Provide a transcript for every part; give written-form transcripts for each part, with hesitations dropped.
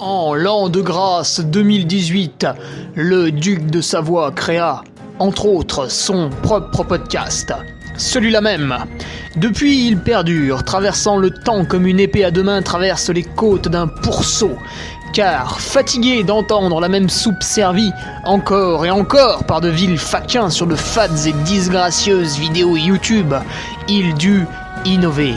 En l'an de grâce 2018, le duc de Savoie créa, entre autres, son propre podcast. Celui-là même. Depuis, il perdure, traversant le temps comme une épée à deux mains traverse les côtes d'un pourceau. Car, fatigué d'entendre la même soupe servie, encore et encore par de vils faquins sur de fades et disgracieuses vidéos YouTube, il dut innover.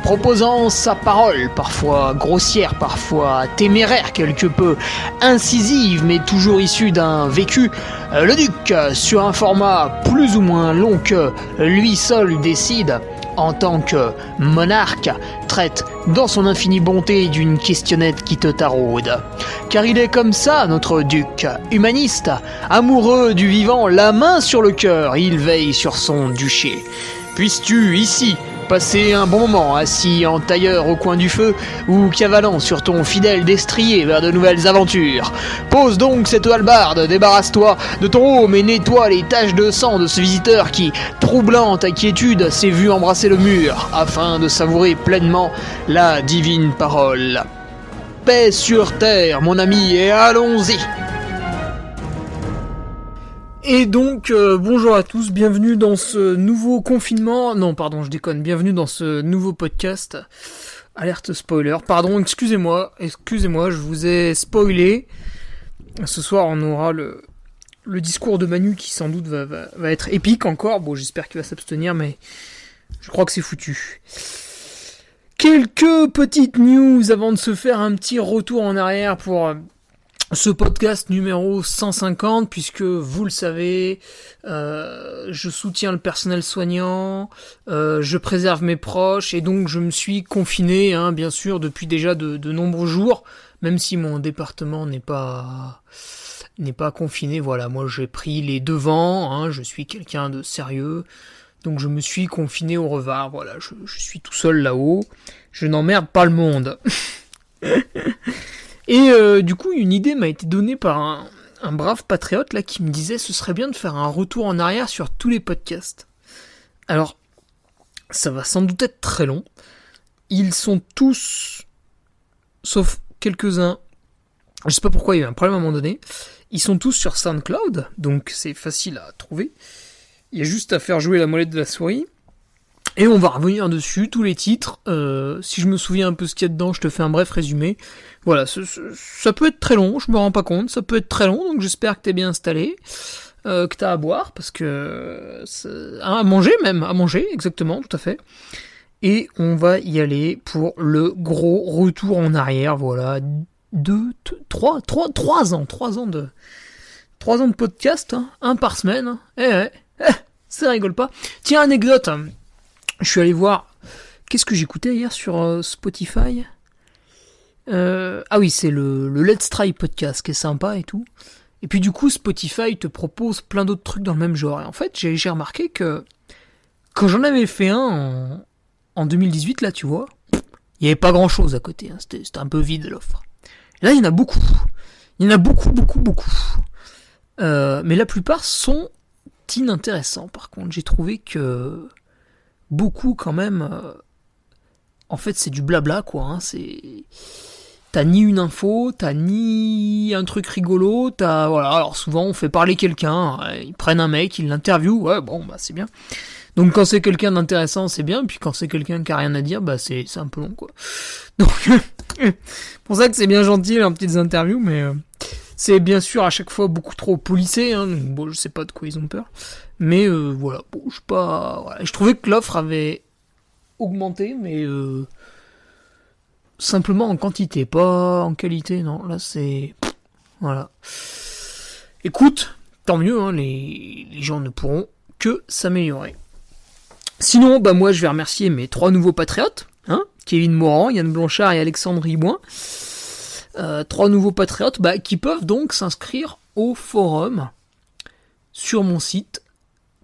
Proposant sa parole, parfois grossière, parfois téméraire quelque peu, incisive mais toujours issue d'un vécu, le duc, sur un format plus ou moins long que lui seul décide, en tant que monarque, traite dans son infinie bonté d'une questionnette qui te taraude. Car il est comme ça, notre duc, humaniste, amoureux du vivant, la main sur le cœur, il veille sur son duché. Puisses-tu, ici, passer un bon moment assis en tailleur au coin du feu ou cavalant sur ton fidèle destrier vers de nouvelles aventures. Pose donc cette hallebarde, débarrasse-toi de ton home et nettoie les taches de sang de ce visiteur qui, troublant ta quiétude, s'est vu embrasser le mur afin de savourer pleinement la divine parole. Paix sur terre, mon ami, et allons-y! Et donc, bonjour à tous, bienvenue dans ce nouveau confinement... Non, pardon, je déconne, bienvenue dans ce nouveau podcast. Alerte spoiler, pardon, excusez-moi, je vous ai spoilé. Ce soir, on aura le discours de Manu qui sans doute va être épique encore. Bon, j'espère qu'il va s'abstenir, mais je crois que c'est foutu. Quelques petites news avant de se faire un petit retour en arrière pour... ce podcast numéro 150, puisque vous le savez, je soutiens le personnel soignant, je préserve mes proches, et donc je me suis confiné, bien sûr, depuis déjà de nombreux jours, même si mon département n'est pas confiné. Voilà, moi j'ai pris les devants, je suis quelqu'un de sérieux, donc je me suis confiné au Revard. Voilà, je suis tout seul là-haut, je n'emmerde pas le monde. Et du coup, une idée m'a été donnée par un brave patriote là qui me disait ce serait bien de faire un retour en arrière sur tous les podcasts. Alors, ça va sans doute être très long. Ils sont tous, sauf quelques-uns, je sais pas pourquoi il y a eu un problème à un moment donné, ils sont tous sur SoundCloud, donc c'est facile à trouver. Il y a juste à faire jouer la molette de la souris. Et on va revenir dessus, tous les titres. Si je me souviens un peu ce qu'il y a dedans, je te fais un bref résumé. Voilà, ça peut être très long, je me rends pas compte, ça peut être très long, donc j'espère que t'es bien installé, que t'as à boire, parce que... à manger même, exactement, tout à fait. Et on va y aller pour le gros retour en arrière, voilà, 3 ans de podcast, un par semaine, ça rigole pas. Tiens, anecdote, je suis allé voir, qu'est-ce que j'écoutais hier sur Spotify ? Ah oui, c'est le Let's Try podcast qui est sympa et tout. Et puis du coup, Spotify te propose plein d'autres trucs dans le même genre. Et en fait, j'ai remarqué que quand j'en avais fait un en 2018, là, tu vois, il n'y avait pas grand-chose à côté. C'était un peu vide l'offre. Et là, il y en a beaucoup. Il y en a beaucoup. Mais la plupart sont inintéressants. Par contre, j'ai trouvé que beaucoup quand même... en fait, c'est du blabla, quoi. T'as ni une info, t'as ni un truc rigolo, voilà. Alors souvent, on fait parler quelqu'un, ils prennent un mec, ils l'interviewent, ouais, bon, bah c'est bien. Donc quand c'est quelqu'un d'intéressant, c'est bien, puis quand c'est quelqu'un qui a rien à dire, bah c'est un peu long, quoi. Donc, pour ça que c'est bien gentil, leurs petites interviews, mais c'est bien sûr à chaque fois beaucoup trop policé, donc bon, je sais pas de quoi ils ont peur. Mais voilà, bon, je sais pas... Voilà. Je trouvais que l'offre avait augmenté, mais... simplement en quantité, pas en qualité, non, là c'est... Voilà. Écoute, tant mieux, les gens ne pourront que s'améliorer. Sinon, bah moi je vais remercier mes 3 nouveaux patriotes, Kevin Morand, Yann Blanchard et Alexandre Ribouin. 3 nouveaux patriotes qui peuvent donc s'inscrire au forum sur mon site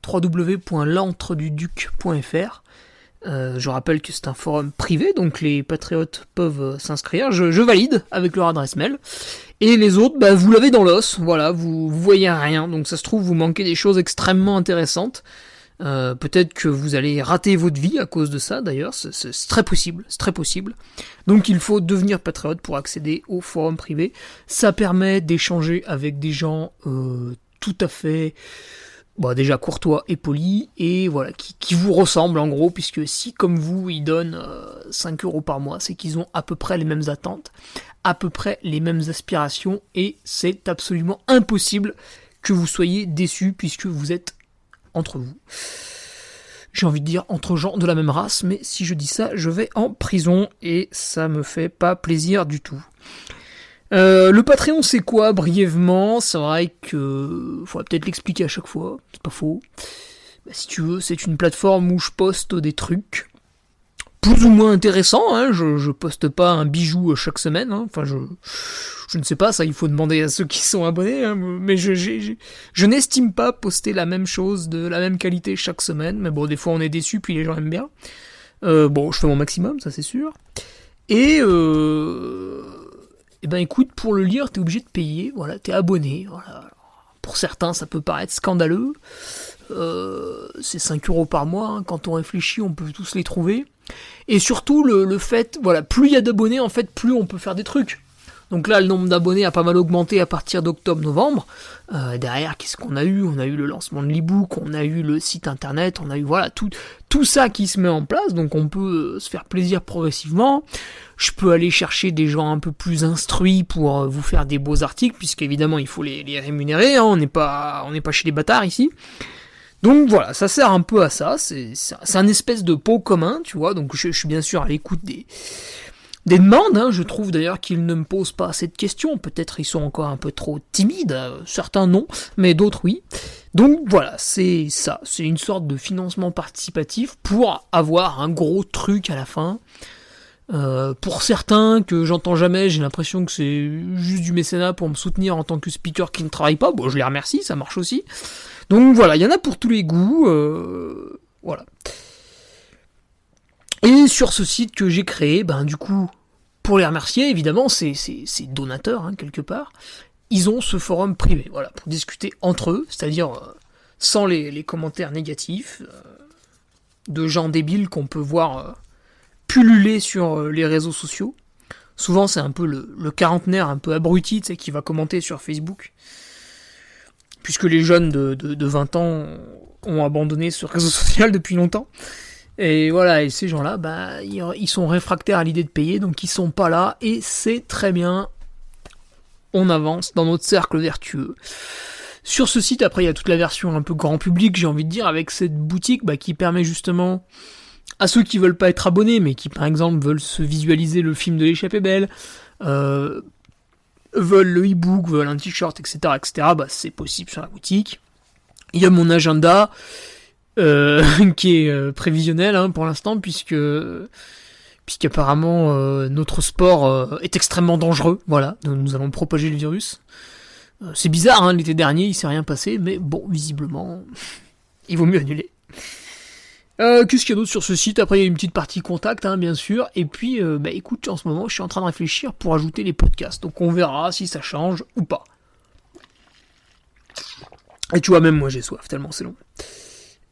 www.l'entreduduc.fr. Je rappelle que c'est un forum privé, donc les patriotes peuvent s'inscrire. Je valide avec leur adresse mail. Et les autres, vous l'avez dans l'os. Voilà, vous voyez rien. Donc ça se trouve, vous manquez des choses extrêmement intéressantes. Peut-être que vous allez rater votre vie à cause de ça, d'ailleurs, c'est très possible, c'est très possible. Donc il faut devenir patriote pour accéder au forum privé. Ça permet d'échanger avec des gens tout à fait, déjà courtois et polis, et voilà, qui vous ressemblent en gros, puisque si comme vous, ils donnent 5 euros par mois, c'est qu'ils ont à peu près les mêmes attentes, à peu près les mêmes aspirations, et c'est absolument impossible que vous soyez déçus, puisque vous êtes entre vous. J'ai envie de dire entre gens de la même race, mais si je dis ça, je vais en prison et ça me fait pas plaisir du tout. Le Patreon, c'est quoi brièvement? C'est vrai que faudrait peut-être l'expliquer à chaque fois, c'est pas faux. Si tu veux, c'est une plateforme où je poste des trucs plus ou moins intéressants, hein. Je poste pas un bijou chaque semaine, hein. Enfin je ne sais pas, ça il faut demander à ceux qui sont abonnés, hein. Mais je n'estime pas poster la même chose de la même qualité chaque semaine, mais bon, des fois on est déçu, puis les gens aiment bien. Je fais mon maximum, ça c'est sûr. Et écoute, pour le lire, t'es obligé de payer, voilà, t'es abonné, voilà. Pour certains, ça peut paraître scandaleux, c'est 5 euros par mois, hein. Quand on réfléchit, on peut tous les trouver. Et surtout, le fait, voilà, plus il y a d'abonnés, en fait, plus on peut faire des trucs. Donc là, le nombre d'abonnés a pas mal augmenté à partir d'octobre-novembre. Derrière, qu'est-ce qu'on a eu? On a eu le lancement de l'e-book, on a eu le site internet, on a eu, voilà, tout ça qui se met en place, donc on peut se faire plaisir progressivement. Je peux aller chercher des gens un peu plus instruits pour vous faire des beaux articles, puisqu'évidemment, il faut les rémunérer, hein. On n'est pas chez les bâtards ici. Donc voilà, ça sert un peu à ça, c'est un espèce de pot commun, tu vois, donc je suis bien sûr à l'écoute des demandes, hein. Je trouve d'ailleurs qu'ils ne me posent pas assez de questions, peut-être ils sont encore un peu trop timides, certains non, mais d'autres oui. Donc voilà, c'est ça, c'est une sorte de financement participatif pour avoir un gros truc à la fin. Pour certains que j'entends jamais, j'ai l'impression que c'est juste du mécénat pour me soutenir en tant que speaker qui ne travaille pas, bon je les remercie, ça marche aussi. Donc voilà, il y en a pour tous les goûts, voilà. Et sur ce site que j'ai créé, du coup, pour les remercier, évidemment, c'est donateurs, hein, quelque part, ils ont ce forum privé, voilà, pour discuter entre eux, c'est-à-dire sans les commentaires négatifs de gens débiles qu'on peut voir pulluler sur les réseaux sociaux. Souvent, c'est un peu le quarantenaire un peu abruti, tu sais, qui va commenter sur Facebook. Puisque les jeunes de 20 ans ont abandonné ce réseau social depuis longtemps. Et voilà, et ces gens-là, ils sont réfractaires à l'idée de payer, donc ils sont pas là, et c'est très bien. On avance dans notre cercle vertueux. Sur ce site, après, il y a toute la version un peu grand public, j'ai envie de dire, avec cette boutique qui permet justement à ceux qui veulent pas être abonnés, mais qui par exemple veulent se visualiser le film de l'échappée belle, veulent le e-book, veulent un t-shirt, etc., c'est possible sur la boutique. Il y a mon agenda qui est prévisionnel, hein, pour l'instant, puisqu'apparemment notre sport est extrêmement dangereux. Voilà, nous allons propager le virus. C'est bizarre, hein, l'été dernier il s'est rien passé, mais bon, visiblement il vaut mieux annuler. Qu'est-ce qu'il y a d'autre sur ce site? Après il y a une petite partie contact, hein, bien sûr, et puis écoute, en ce moment je suis en train de réfléchir pour ajouter les podcasts, donc on verra si ça change ou pas. Et tu vois, même moi j'ai soif tellement c'est long.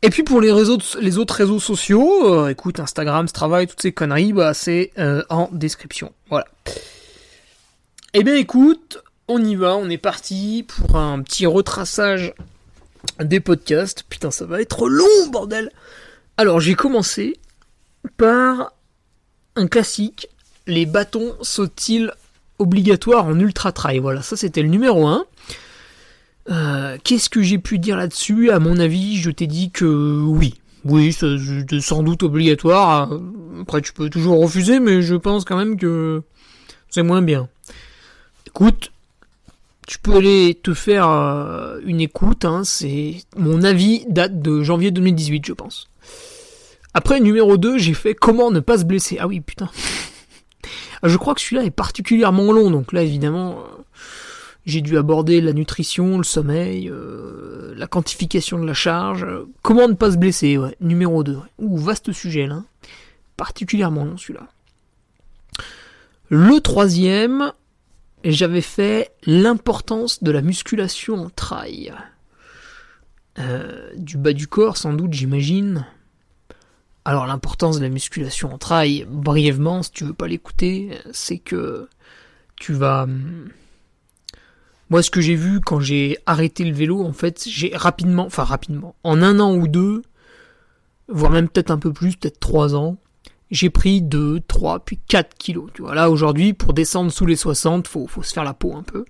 Et puis pour les autres réseaux sociaux, écoute, Instagram, Strava et toutes ces conneries, c'est en description, voilà. Eh bien écoute, on y va, on est parti pour un petit retraçage des podcasts. Putain, ça va être long, bordel. Alors, j'ai commencé par un classique. Les bâtons sont-ils obligatoires en ultra trail? Voilà, ça c'était le numéro 1. Qu'est-ce que j'ai pu dire là-dessus? À mon avis, je t'ai dit que oui, c'est sans doute obligatoire. Après, tu peux toujours refuser, mais je pense quand même que c'est moins bien. Écoute, tu peux aller te faire une écoute, hein, c'est mon avis date de janvier 2018, je pense. Après, numéro 2, j'ai fait comment ne pas se blesser. Ah oui, putain. Je crois que celui-là est particulièrement long, donc là, évidemment, j'ai dû aborder la nutrition, le sommeil, la quantification de la charge. Comment ne pas se blesser, ouais, numéro 2. Ouais. Ouh, vaste sujet, là. Particulièrement long, celui-là. Le 3e, j'avais fait l'importance de la musculation en trail. du bas du corps, sans doute, j'imagine. Alors l'importance de la musculation en trail, brièvement, si tu veux pas l'écouter, c'est que tu vas... Moi, ce que j'ai vu quand j'ai arrêté le vélo, en fait, j'ai rapidement, en 1 an ou 2, voire même peut-être un peu plus, peut-être 3 ans, j'ai pris 2, 3, puis 4 kilos. Tu vois, là, aujourd'hui, pour descendre sous les 60, faut se faire la peau un peu.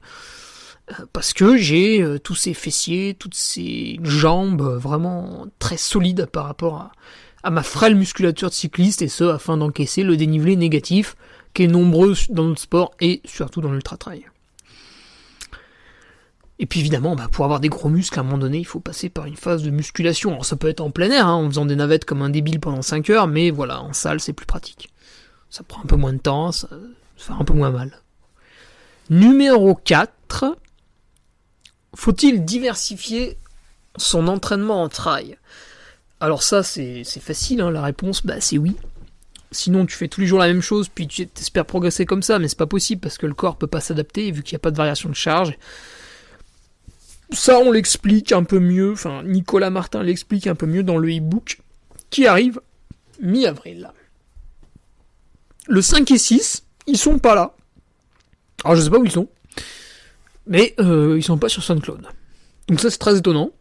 Parce que j'ai tous ces fessiers, toutes ces jambes vraiment très solides par rapport à ma frêle musculature de cycliste, et ce, afin d'encaisser le dénivelé négatif qui est nombreux dans notre sport et surtout dans l'ultra-trail. Et puis évidemment, pour avoir des gros muscles, à un moment donné, il faut passer par une phase de musculation. Alors ça peut être en plein air, en faisant des navettes comme un débile pendant 5 heures, mais voilà, en salle, c'est plus pratique. Ça prend un peu moins de temps, ça fait un peu moins mal. Numéro 4, faut-il diversifier son entraînement en trail ? Alors ça, c'est facile, la réponse, c'est oui. Sinon, tu fais tous les jours la même chose, puis tu espères progresser comme ça, mais c'est pas possible, parce que le corps peut pas s'adapter, vu qu'il n'y a pas de variation de charge. Ça, on l'explique un peu mieux, Nicolas Martin l'explique un peu mieux dans le e-book qui arrive mi-avril. Le 5 et 6, ils sont pas là. Alors, je sais pas où ils sont, mais ils sont pas sur SoundCloud. Donc ça, c'est très étonnant.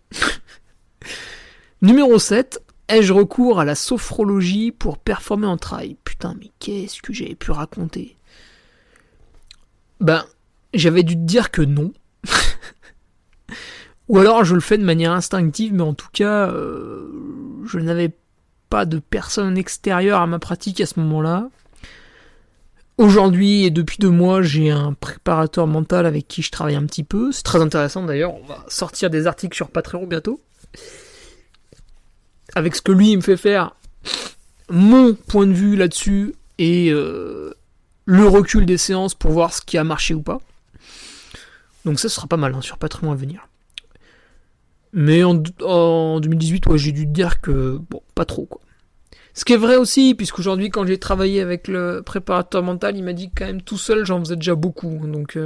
Numéro 7, ai-je recours à la sophrologie pour performer en trail ? Putain, mais qu'est-ce que j'avais pu raconter ? J'avais dû te dire que non. Ou alors je le fais de manière instinctive, mais en tout cas, je n'avais pas de personne extérieure à ma pratique à ce moment-là. Aujourd'hui et depuis 2 mois, j'ai un préparateur mental avec qui je travaille un petit peu. C'est très intéressant d'ailleurs, on va sortir des articles sur Patreon bientôt. Avec ce que lui il me fait faire, mon point de vue là-dessus et le recul des séances pour voir ce qui a marché ou pas. Donc ça sera pas mal sur Patreon à venir. Mais en 2018, j'ai dû te dire que, pas trop, quoi. Ce qui est vrai aussi, puisqu'aujourd'hui, quand j'ai travaillé avec le préparateur mental, il m'a dit que quand même tout seul, j'en faisais déjà beaucoup. Donc,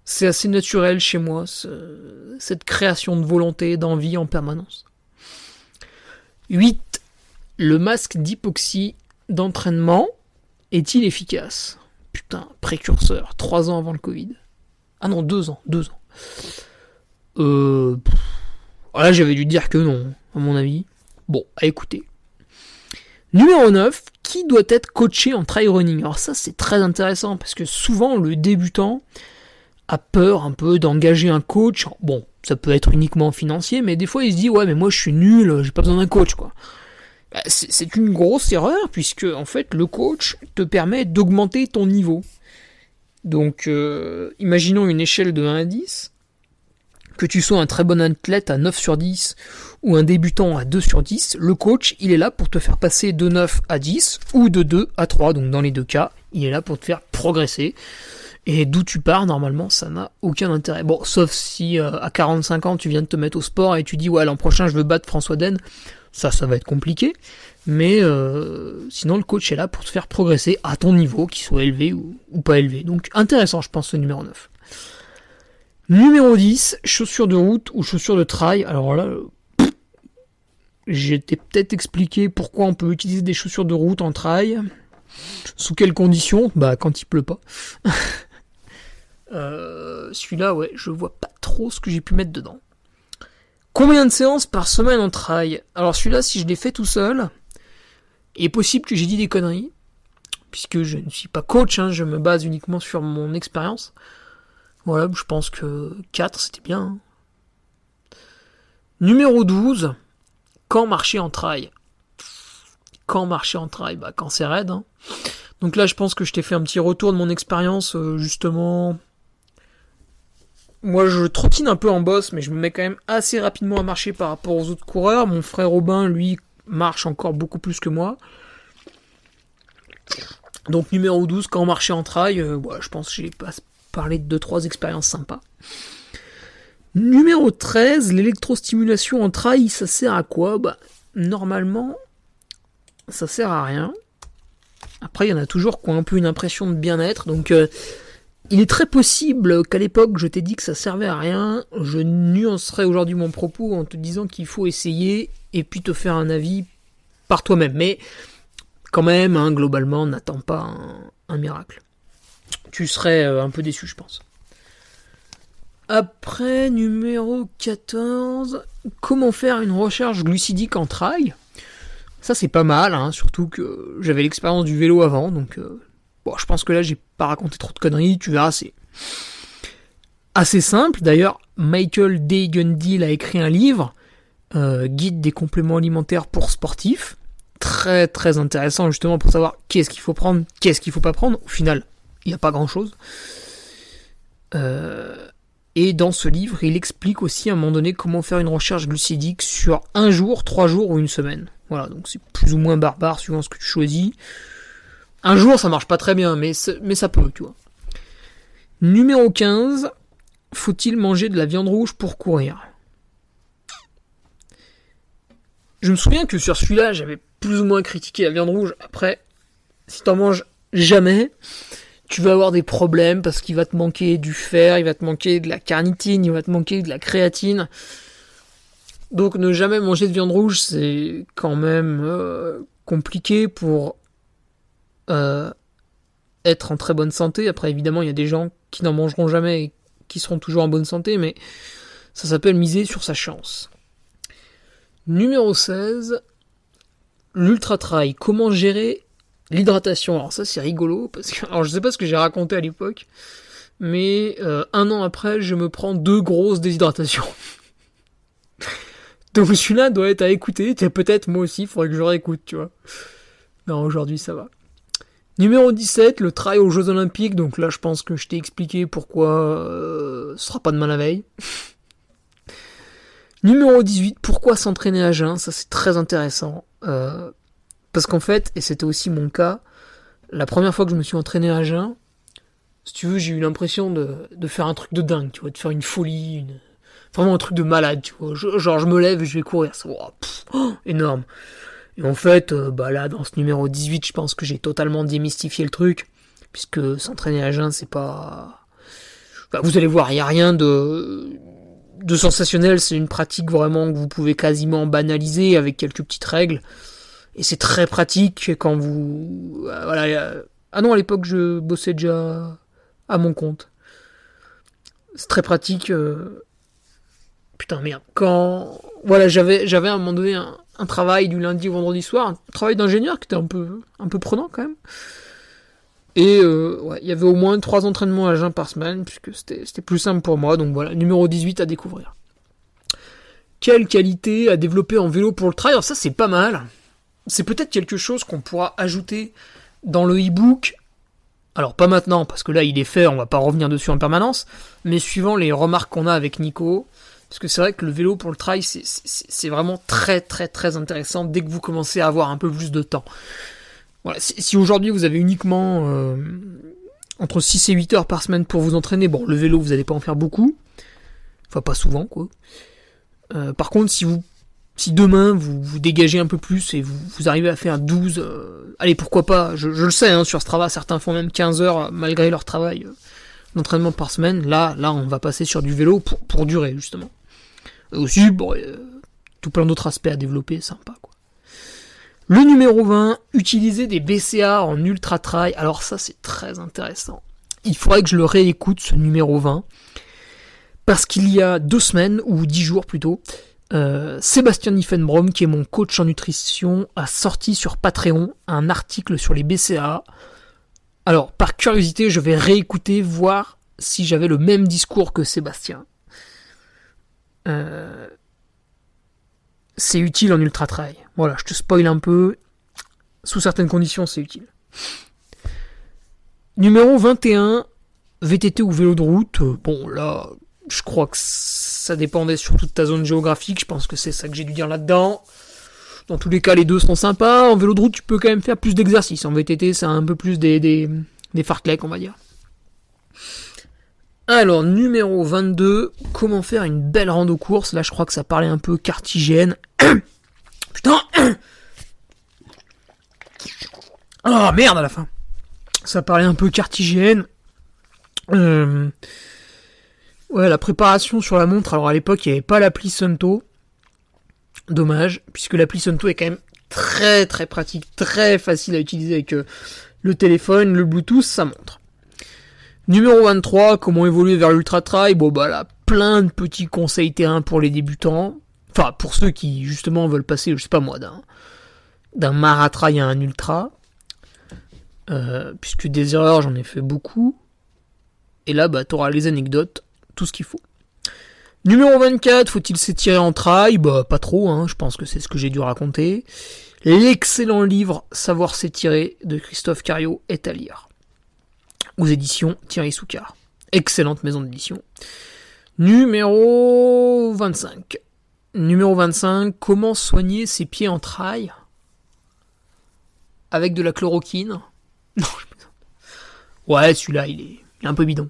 c'est assez naturel chez moi, cette création de volonté, d'envie en permanence. 8. Le masque d'hypoxie d'entraînement est-il efficace ? Putain, précurseur, 3 ans avant le Covid. Ah non, 2 ans. Là, j'avais dû dire que non, à mon avis. Bon, à écouter. Numéro 9, qui doit être coaché en trail running ? Alors ça, c'est très intéressant, parce que souvent, le débutant a peur un peu d'engager un coach. Bon, ça peut être uniquement financier, mais des fois, il se dit, ouais, mais moi, je suis nul, j'ai pas besoin d'un coach, quoi. C'est une grosse erreur, puisque, en fait, le coach te permet d'augmenter ton niveau. Donc, imaginons une échelle de 1 à 10, que tu sois un très bon athlète à 9 sur 10 ou un débutant à 2 sur 10, le coach, il est là pour te faire passer de 9 à 10 ou de 2 à 3. Donc dans les 2 cas, il est là pour te faire progresser. Et d'où tu pars, normalement, ça n'a aucun intérêt. Bon, sauf si à 45 ans, tu viens de te mettre au sport et tu dis, ouais, l'an prochain, je veux battre François Den. Ça va être compliqué. Mais sinon, le coach est là pour te faire progresser à ton niveau, qu'il soit élevé ou pas élevé. Donc intéressant, je pense, ce numéro 9. Numéro 10, chaussures de route ou chaussures de trail. Alors là, j'ai peut-être expliqué pourquoi on peut utiliser des chaussures de route en trail. Sous quelles conditions ? Quand il pleut pas. Celui-là, je vois pas trop ce que j'ai pu mettre dedans. Combien de séances par semaine en trail ? Alors celui-là, si je l'ai fait tout seul, il est possible que j'ai dit des conneries, puisque je ne suis pas coach, je me base uniquement sur mon expérience. Voilà, je pense que 4, c'était bien. Numéro 12, quand marcher en trail ? Quand marcher en trail ? Quand c'est raide. Donc là, je pense que je t'ai fait un petit retour de mon expérience, justement. Moi, je trottine un peu en bosse, mais je me mets quand même assez rapidement à marcher par rapport aux autres coureurs. Mon frère Robin, lui, marche encore beaucoup plus que moi. Donc numéro 12, quand marcher en trail, je pense que j'ai parlé de 2-3 expériences sympas. Numéro 13, l'électrostimulation en trail, ça sert à quoi ? Normalement, ça sert à rien. Après, il y en a toujours qui ont un peu une impression de bien-être, donc Il est très possible qu'à l'époque, je t'ai dit que ça servait à rien. Je nuancerai aujourd'hui mon propos en te disant qu'il faut essayer et puis te faire un avis par toi-même. Mais quand même, hein, globalement, n'attends pas un miracle. Tu serais un peu déçu, je pense. Après, numéro 14, comment faire une recharge glucidique en trail. Ça, c'est pas mal, hein, surtout que j'avais l'expérience du vélo avant, donc bon, je pense que là, j'ai pas raconté trop de conneries, tu verras, c'est assez simple. D'ailleurs, Michael D. Gundil a écrit un livre, Guide des compléments alimentaires pour sportifs, très très intéressant justement pour savoir qu'est-ce qu'il faut prendre, qu'est-ce qu'il faut pas prendre. Au final, il n'y a pas grand-chose. Et dans ce livre, il explique aussi à un moment donné comment faire une recharge glucidique sur un jour, 3 jours ou une semaine. Voilà, donc c'est plus ou moins barbare suivant ce que tu choisis. Un jour, ça marche pas très bien, mais ça peut, tu vois. Numéro 15, faut-il manger de la viande rouge pour courir ? Je me souviens que sur celui-là, j'avais plus ou moins critiqué la viande rouge. Après, si t'en manges jamais, tu vas avoir des problèmes parce qu'il va te manquer du fer, il va te manquer de la carnitine, il va te manquer de la créatine. Donc ne jamais manger de viande rouge, c'est quand même compliqué pour être en très bonne santé. Après, évidemment, il y a des gens qui n'en mangeront jamais et qui seront toujours en bonne santé, mais ça s'appelle miser sur sa chance. Numéro 16, l'ultra-trail. Comment gérer l'hydratation ? Alors ça, c'est rigolo, parce que alors, je sais pas ce que j'ai raconté à l'époque, mais 1 an après, je me prends 2 grosses déshydratations. Donc celui-là doit être à écouter, peut-être moi aussi, il faudrait que je réécoute, tu vois. Non, aujourd'hui ça va. Numéro 17, le trail aux Jeux Olympiques, donc là je pense que je t'ai expliqué pourquoi ce sera pas demain la veille. Numéro 18, pourquoi s'entraîner à jeun ? Ça c'est très intéressant. Parce qu'en fait, et c'était aussi mon cas, la première fois que je me suis entraîné à jeun, si tu veux, j'ai eu l'impression de faire un truc de dingue, tu vois, de faire une folie, vraiment un truc de malade, tu vois. Genre, je me lève et je vais courir. C'est énorme. Et en fait, là, dans ce numéro 18, je pense que j'ai totalement démystifié le truc. Puisque s'entraîner à jeun, c'est pas... vous allez voir, il n'y a rien de sensationnel. C'est une pratique vraiment que vous pouvez quasiment banaliser avec quelques petites règles. Et c'est très pratique quand vous... Ah non, à l'époque, je bossais déjà à mon compte. C'est très pratique... Putain, merde. Quand... Voilà, j'avais à un moment donné un travail du lundi au vendredi soir, un travail d'ingénieur qui était un peu prenant quand même. Et il y avait au moins 3 entraînements à jeun par semaine, puisque c'était plus simple pour moi. Donc voilà, numéro 18 à découvrir. Quelle qualité à développer en vélo pour le trail ? Alors ça, c'est pas mal. C'est peut-être quelque chose qu'on pourra ajouter dans le e-book. Alors pas maintenant, parce que là, il est fait, on va pas revenir dessus en permanence. Mais suivant les remarques qu'on a avec Nico... Parce que c'est vrai que le vélo pour le trail, c'est vraiment très très très intéressant dès que vous commencez à avoir un peu plus de temps. Voilà, si aujourd'hui vous avez uniquement entre 6 et 8 heures par semaine pour vous entraîner, bon, le vélo vous n'allez pas en faire beaucoup. Enfin, pas souvent, quoi. Par contre, si demain vous dégagez un peu plus et vous arrivez à faire 12... allez, pourquoi pas, je le sais, hein, sur Strava, certains font même 15 heures malgré leur travail d'entraînement par semaine. Là, on va passer sur du vélo pour durer, justement. Aussi, bon, tout plein d'autres aspects à développer, sympa, quoi. Le numéro 20, utiliser des BCA en ultra trail. Alors ça, c'est très intéressant. Il faudrait que je le réécoute, ce numéro 20. Parce qu'il y a 2 semaines, ou 10 jours plutôt, Sébastien Niffenbrom, qui est mon coach en nutrition, a sorti sur Patreon un article sur les BCA. Alors, par curiosité, je vais réécouter, voir si j'avais le même discours que Sébastien. C'est utile en ultra trail. Voilà, je te spoil un peu. Sous certaines conditions, c'est utile. Numéro 21, VTT ou vélo de route. Bon, là, je crois que ça dépendait surtout de ta zone géographique. Je pense que c'est ça que j'ai dû dire là-dedans. Dans tous les cas, les deux sont sympas. En vélo de route, tu peux quand même faire plus d'exercices. En VTT, c'est un peu plus des fartleks, on va dire. Alors, numéro 22, comment faire une belle rando course. Là, je crois que ça parlait un peu cartigène. Putain. Oh, merde, à la fin. Ça parlait un peu cartigène. Ouais, la préparation sur la montre. Alors à l'époque, il n'y avait pas l'appli Suunto. Dommage, puisque l'appli Suunto est quand même très très pratique, très facile à utiliser avec le téléphone, le Bluetooth, sa montre. Numéro 23, comment évoluer vers l'ultra trail. Bon bah là, plein de petits conseils terrain pour les débutants. Enfin, pour ceux qui justement veulent passer, je sais pas moi, d'un maratrail à un ultra. Puisque des erreurs, j'en ai fait beaucoup. Et là, bah, t'auras les anecdotes, tout ce qu'il faut. Numéro 24, faut-il s'étirer en trail? Bah, pas trop, hein, je pense que c'est ce que j'ai dû raconter. L'excellent livre Savoir s'étirer de Christophe Cariot est à lire. Aux éditions Thierry Soucard. Excellente maison d'édition. Numéro 25. Numéro 25, comment soigner ses pieds en trail? Avec de la chloroquine? Non, je plaisante. Ouais, celui-là, il est un peu bidon.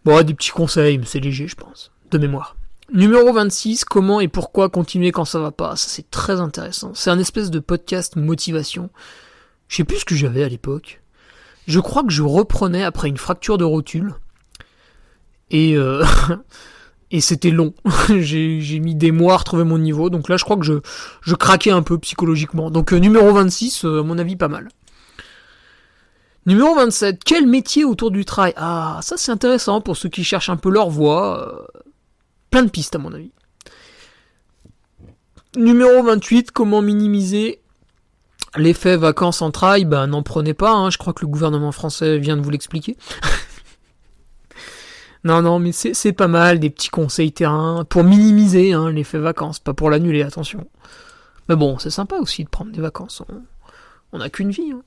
Bon, des petits conseils, mais c'est léger, je pense. De mémoire. Numéro 26, comment et pourquoi continuer quand ça va pas? Ça, c'est très intéressant. C'est un espèce de podcast motivation. Je sais plus ce que j'avais à l'époque. Je crois que je reprenais après une fracture de rotule. Et c'était long. j'ai mis des mois à retrouver mon niveau. Donc là, je crois que je craquais un peu psychologiquement. Donc numéro 26, à mon avis, pas mal. Numéro 27, quel métier autour du trail? Ah, ça c'est intéressant pour ceux qui cherchent un peu leur voie. Plein de pistes à mon avis. Numéro 28, comment minimiser l'effet vacances en trail? Bah n'en prenez pas, hein. Je crois que le gouvernement français vient de vous l'expliquer. Non, mais c'est pas mal, des petits conseils terrain pour minimiser l'effet vacances, pas pour l'annuler, attention. Mais bon, c'est sympa aussi de prendre des vacances. On n'a qu'une vie. Hein.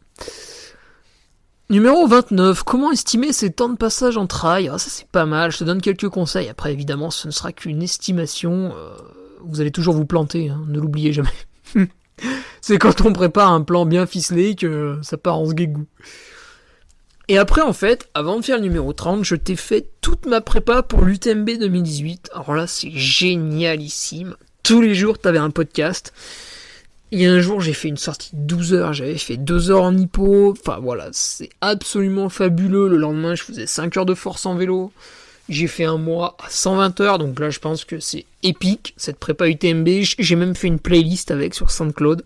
Numéro 29, comment estimer ses temps de passage en trail? Ah, ça c'est pas mal, je te donne quelques conseils. Après évidemment ce ne sera qu'une estimation, vous allez toujours vous planter, hein, ne l'oubliez jamais. C'est quand on prépare un plan bien ficelé que ça part en sguégou. Et après en fait, avant de faire le numéro 30, je t'ai fait toute ma prépa pour l'UTMB 2018. Alors là c'est génialissime, tous les jours t'avais un podcast. Il y a un jour, j'ai fait une sortie de 12 heures, j'avais fait 2 heures en hippo, enfin voilà, c'est absolument fabuleux. Le lendemain, je faisais 5 heures de force en vélo, j'ai fait un mois à 120 heures, donc là, je pense que c'est épique, cette prépa UTMB. J'ai même fait une playlist avec sur SoundCloud,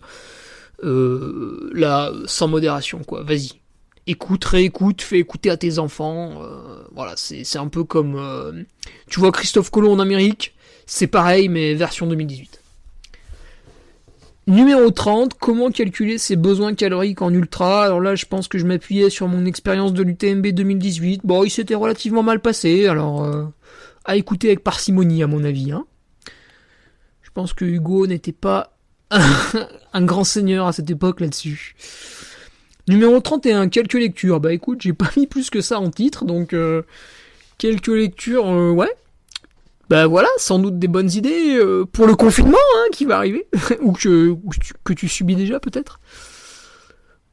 là, sans modération, quoi, vas-y. Écoute, réécoute, fais écouter à tes enfants, voilà, c'est un peu comme, tu vois Christophe Colomb en Amérique, c'est pareil, mais version 2018. Numéro 30, comment calculer ses besoins caloriques en ultra? Alors là, je pense que je m'appuyais sur mon expérience de l'UTMB 2018. Bon, il s'était relativement mal passé, alors à écouter avec parcimonie à mon avis. Hein. Je pense que Hugo n'était pas un grand seigneur à cette époque là-dessus. Numéro 31, quelques lectures. Bah écoute, j'ai pas mis plus que ça en titre, donc quelques lectures, ouais. Bah voilà, sans doute des bonnes idées pour le confinement qui va arriver, ou que tu subis déjà peut-être.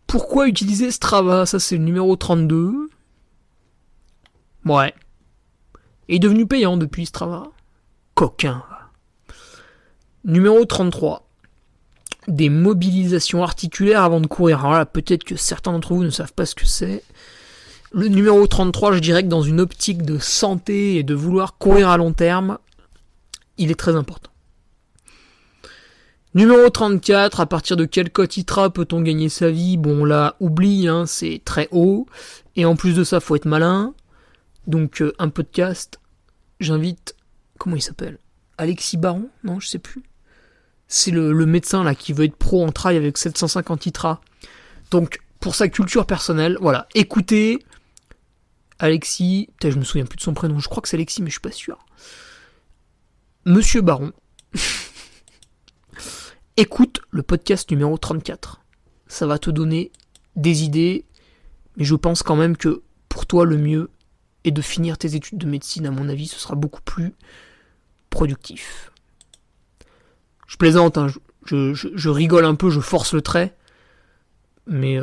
Pourquoi utiliser Strava? Ça c'est le numéro 32. Ouais. Il est devenu payant depuis Strava. Coquin. Numéro 33. Des mobilisations articulaires avant de courir. Alors là, peut-être que certains d'entre vous ne savent pas ce que c'est. Le numéro 33, je dirais que dans une optique de santé et de vouloir courir à long terme, il est très important. Numéro 34, à partir de quel cote ITRA peut-on gagner sa vie? Bon là, oublie, c'est très haut. Et en plus de ça, faut être malin. Donc un podcast, j'invite, comment il s'appelle? Alexis Baron? Non, je sais plus. C'est le médecin là qui veut être pro en trail avec 750 ITRA. Donc pour sa culture personnelle, voilà, écoutez Alexis, putain, je me souviens plus de son prénom, je crois que c'est Alexis, mais je suis pas sûr. Monsieur Baron. Écoute le podcast numéro 34. Ça va te donner des idées, mais je pense quand même que pour toi, le mieux est de finir tes études de médecine, à mon avis, ce sera beaucoup plus productif. Je plaisante, je rigole un peu, je force le trait, mais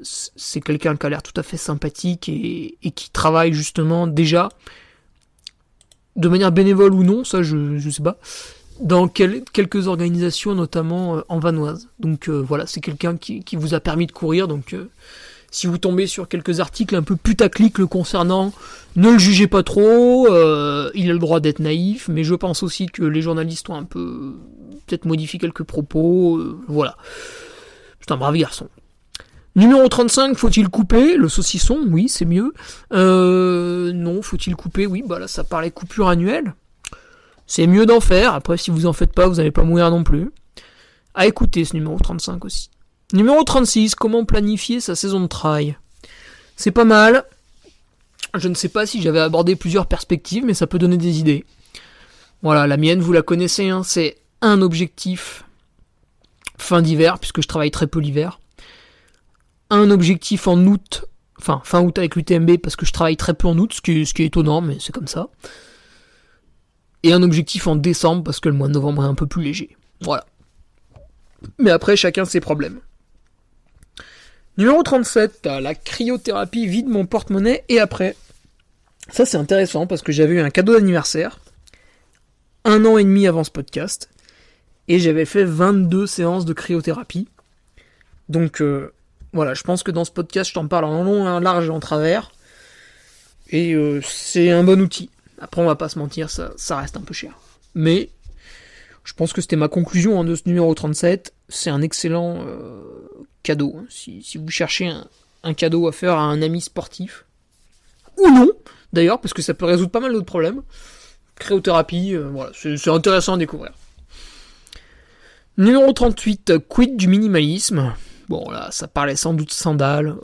c'est quelqu'un qui a l'air tout à fait sympathique et qui travaille justement déjà de manière bénévole ou non, ça je sais pas, dans quelques organisations, notamment en Vanoise. Donc voilà, c'est quelqu'un qui vous a permis de courir, donc Si vous tombez sur quelques articles un peu putaclic le concernant, ne le jugez pas trop, il a le droit d'être naïf, mais je pense aussi que les journalistes ont un peu peut-être modifié quelques propos, voilà. C'est un brave garçon. Numéro 35, faut-il couper le saucisson? Oui, c'est mieux. Non, faut-il couper? Oui, bah là ça parlait coupure annuelle. C'est mieux d'en faire, après si vous en faites pas, vous n'allez pas mourir non plus. À écouter ce numéro 35 aussi. Numéro 36, comment planifier sa saison de travail? C'est pas mal. Je ne sais pas si j'avais abordé plusieurs perspectives, mais ça peut donner des idées. Voilà, la mienne, vous la connaissez, hein, c'est un objectif fin d'hiver, puisque je travaille très peu l'hiver. Un objectif en août, enfin fin août avec l'UTMB, parce que je travaille très peu en août, ce qui est étonnant, mais c'est comme ça. Et un objectif en décembre, parce que le mois de novembre est un peu plus léger. Voilà. Mais après, chacun ses problèmes. Numéro 37, la cryothérapie vide mon porte-monnaie et après. Ça c'est intéressant parce que j'avais eu un cadeau d'anniversaire 1 an et demi avant ce podcast et j'avais fait 22 séances de cryothérapie. Donc voilà, je pense que dans ce podcast je t'en parle en long, en large et en travers et c'est un bon outil. Après on va pas se mentir, ça reste un peu cher. Mais je pense que c'était ma conclusion de ce numéro 37. C'est un excellent cadeau. Si vous cherchez un cadeau à faire à un ami sportif, ou non, d'ailleurs, parce que ça peut résoudre pas mal d'autres problèmes. Cryothérapie, voilà, c'est intéressant à découvrir. Numéro 38, quid du minimalisme. Bon, là, ça parlait sans doute sandales.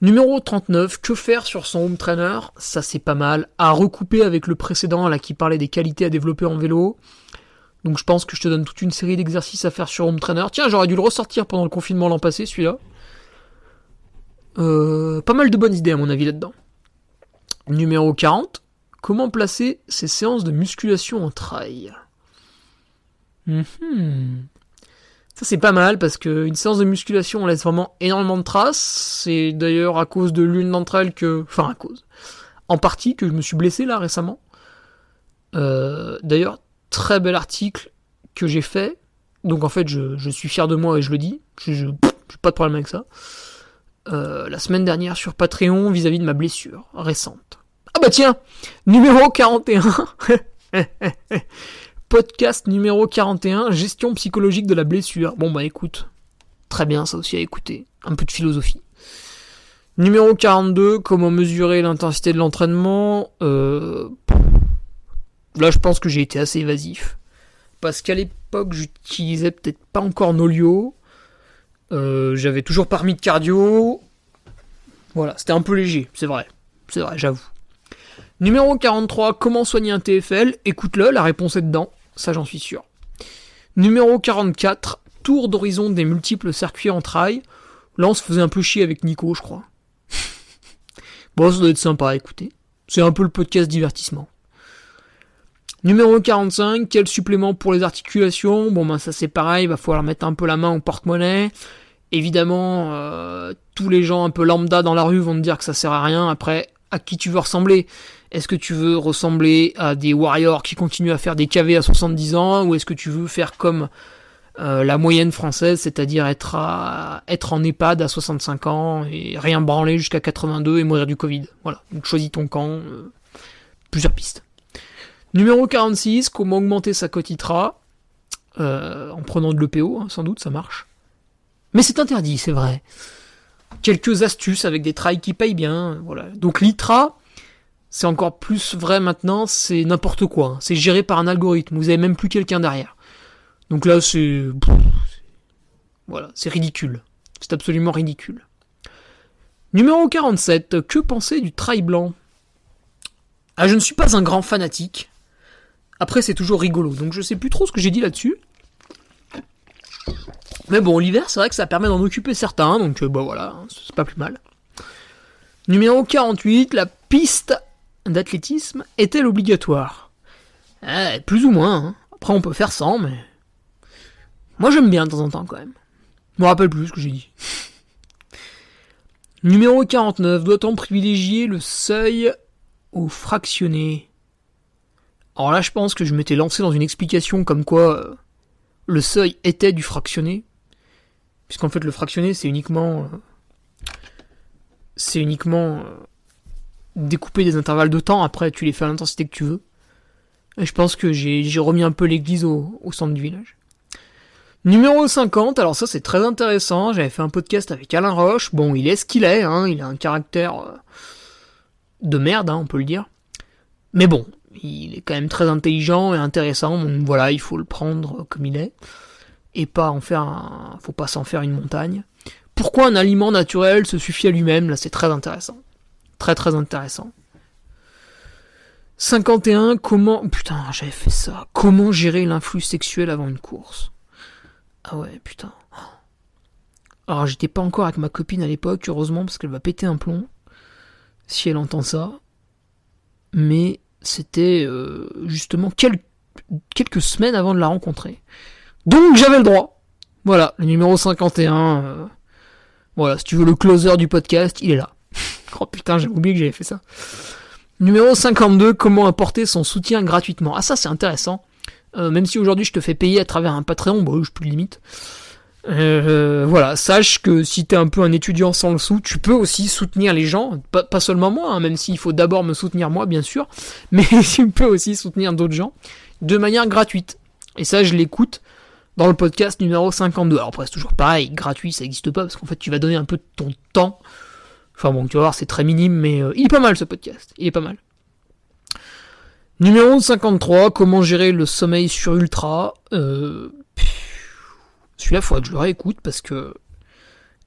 Numéro 39, que faire sur son home trainer? Ça, c'est pas mal. À recouper avec le précédent, là, qui parlait des qualités à développer en vélo. Donc je pense que je te donne toute une série d'exercices à faire sur home trainer. Tiens, j'aurais dû le ressortir pendant le confinement l'an passé, celui-là. Pas mal de bonnes idées à mon avis là-dedans. Numéro 40, comment placer ses séances de musculation en trail? Ça c'est pas mal parce qu'une séance de musculation on laisse vraiment énormément de traces. C'est d'ailleurs à cause de l'une d'entre elles que... Enfin à cause. En partie que je me suis blessé là récemment. D'ailleurs, très bel article que j'ai fait. Donc en fait je suis fier de moi et je le dis. J'ai pas de problème avec ça. La semaine dernière sur Patreon vis-à-vis de ma blessure récente. Ah bah tiens, numéro 41. Podcast numéro 41, gestion psychologique de la blessure. Bon bah écoute, très bien ça aussi à écouter. Un peu de philosophie. Numéro 42, comment mesurer l'intensité de l'entraînement. Là je pense que j'ai été assez évasif. Parce qu'à l'époque j'utilisais peut-être pas encore Nolio. J'avais toujours pas remis de cardio. Voilà, c'était un peu léger, c'est vrai, j'avoue. Numéro 43, comment soigner un TFL? Écoute-le, la réponse est dedans, ça j'en suis sûr. Numéro 44, tour d'horizon des multiples circuits en trail. Là on se faisait un peu chier avec Nico, je crois. Bon, ça doit être sympa à écouter. C'est un peu le podcast divertissement. Numéro 45, quel supplément pour les articulations? Bon ben ça c'est pareil, il va falloir mettre un peu la main au porte-monnaie. Évidemment, tous les gens un peu lambda dans la rue vont te dire que ça sert à rien. Après, à qui tu veux ressembler? Est-ce que tu veux ressembler à des warriors qui continuent à faire des KV à 70 ans? Ou est-ce que tu veux faire comme la moyenne française, c'est-à-dire être en EHPAD à 65 ans et rien branler jusqu'à 82 et mourir du Covid? Voilà, donc choisis ton camp. Plusieurs pistes. Numéro 46, comment augmenter sa cote ITRA? En prenant de l'EPO, sans doute, ça marche. Mais c'est interdit, c'est vrai. Quelques astuces avec des trails qui payent bien, voilà. Donc l'ITRA, c'est encore plus vrai maintenant, c'est n'importe quoi. C'est géré par un algorithme, vous avez même plus quelqu'un derrière. Donc là, voilà, c'est ridicule. C'est absolument ridicule. Numéro 47, que penser du trail blanc? Ah, je ne suis pas un grand fanatique. Après, c'est toujours rigolo, donc je sais plus trop ce que j'ai dit là-dessus. Mais bon, l'hiver, c'est vrai que ça permet d'en occuper certains, donc bah voilà, c'est pas plus mal. Numéro 48, la piste d'athlétisme est-elle obligatoire? Plus ou moins, hein. Après on peut faire sans, mais... Moi j'aime bien de temps en temps quand même. Je me rappelle plus ce que j'ai dit. Numéro 49, doit-on privilégier le seuil au fractionné? Alors là je pense que je m'étais lancé dans une explication comme quoi... le seuil était du fractionné. puisqu'en fait le fractionné c'est uniquement découper des intervalles de temps, après tu les fais à l'intensité que tu veux. Et je pense que j'ai remis un peu l'église au centre du village. Numéro 50, alors ça c'est très intéressant, j'avais fait un podcast avec Alain Roche, bon il est ce qu'il est, hein, il a un caractère de merde, hein, on peut le dire. Mais bon, il est quand même très intelligent et intéressant, donc voilà, il faut le prendre comme il est. Et pas faut pas s'en faire une montagne. Pourquoi un aliment naturel se suffit à lui-même, là c'est très intéressant. Très très intéressant. 51, putain, j'avais fait ça. Comment gérer l'influx sexuel avant une course? Ah ouais, putain. Alors, j'étais pas encore avec ma copine à l'époque, heureusement, parce qu'elle va péter un plomb, si elle entend ça. Mais c'était justement quelques semaines avant de la rencontrer. Donc, j'avais le droit. Voilà, le numéro 51. Voilà, si tu veux le closer du podcast, il est là. Oh putain, j'ai oublié que j'avais fait ça. Numéro 52, comment apporter son soutien gratuitement. Ah ça c'est intéressant. Même si aujourd'hui je te fais payer à travers un Patreon, bon je plus de limite. Voilà, sache que si t'es un peu un étudiant sans le sou, tu peux aussi soutenir les gens, pas seulement moi, hein, même s'il faut d'abord me soutenir moi bien sûr, mais tu peux aussi soutenir d'autres gens de manière gratuite. Et ça je l'écoute dans le podcast numéro 52. Alors après c'est toujours pareil, gratuit ça n'existe pas parce qu'en fait tu vas donner un peu de ton temps. Enfin bon, tu vas voir, c'est très minime, mais il est pas mal ce podcast, il est pas mal. Numéro 53, comment gérer le sommeil sur ultra. Celui-là, faudrait que je le réécoute parce que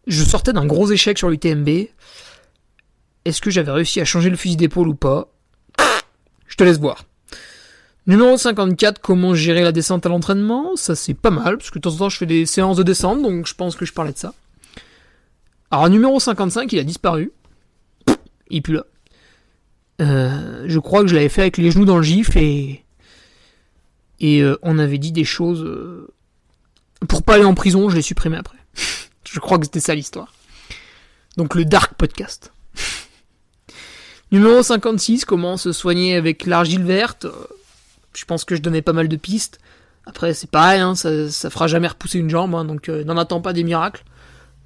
je sortais d'un gros échec sur l'UTMB. Est-ce que j'avais réussi à changer le fusil d'épaule ou pas? Je te laisse voir. Numéro 54, comment gérer la descente à l'entraînement. Ça c'est pas mal, parce que de temps en temps je fais des séances de descente, donc je pense que je parlais de ça. Alors, numéro 55, il a disparu. Il est plus là. Je crois que je l'avais fait avec les genoux dans le gif et on avait dit des choses. Pour pas aller en prison, je l'ai supprimé après. Je crois que c'était ça l'histoire. Donc, le Dark Podcast. Numéro 56, comment se soigner avec l'argile verte. Je pense que je donnais pas mal de pistes. Après, c'est pareil, hein, ça fera jamais repousser une jambe, hein, donc n'en attends pas des miracles.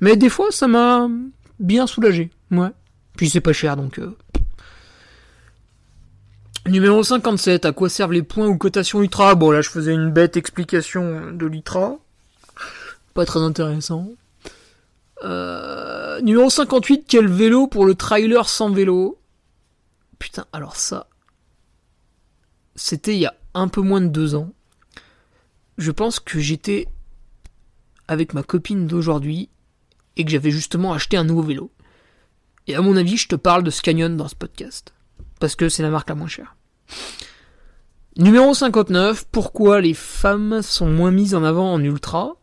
Mais des fois, ça m'a bien soulagé. Ouais. Puis c'est pas cher, donc... Numéro 57, à quoi servent les points ou cotations Ultra? Bon, là, je faisais une bête explication de l'Ultra. Pas très intéressant. Numéro 58, quel vélo pour le trailer sans vélo? Putain, alors ça... C'était il y a un peu moins de 2 ans. Je pense que j'étais avec ma copine d'aujourd'hui et que j'avais justement acheté un nouveau vélo. Et à mon avis, je te parle de Scanion dans ce podcast. Parce que c'est la marque la moins chère. Numéro 59, pourquoi les femmes sont moins mises en avant en ultra?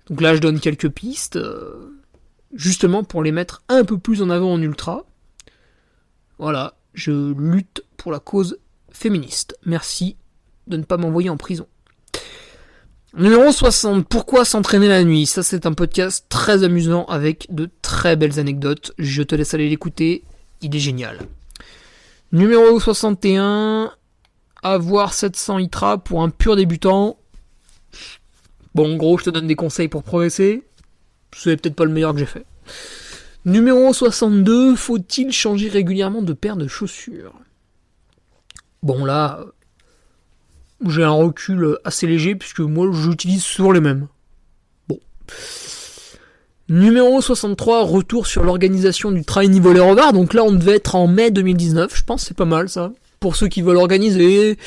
Donc là, je donne quelques pistes. Justement pour les mettre un peu plus en avant en ultra. Voilà, je lutte pour la cause féministe. Merci de ne pas m'envoyer en prison. Numéro 60, pourquoi s'entraîner la nuit? Ça c'est un podcast très amusant avec de très belles anecdotes. Je te laisse aller l'écouter, il est génial. Numéro 61, avoir 700 ITRA pour un pur débutant. Bon en gros je te donne des conseils pour progresser. C'est peut-être pas le meilleur que j'ai fait. Numéro 62, faut-il changer régulièrement de paire de chaussures? Bon là... J'ai un recul assez léger puisque moi j'utilise souvent les mêmes. Bon. Numéro 63, retour sur l'organisation du trail niveau Lérovard. Donc là on devait être en mai 2019, je pense que c'est pas mal ça. Pour ceux qui veulent organiser,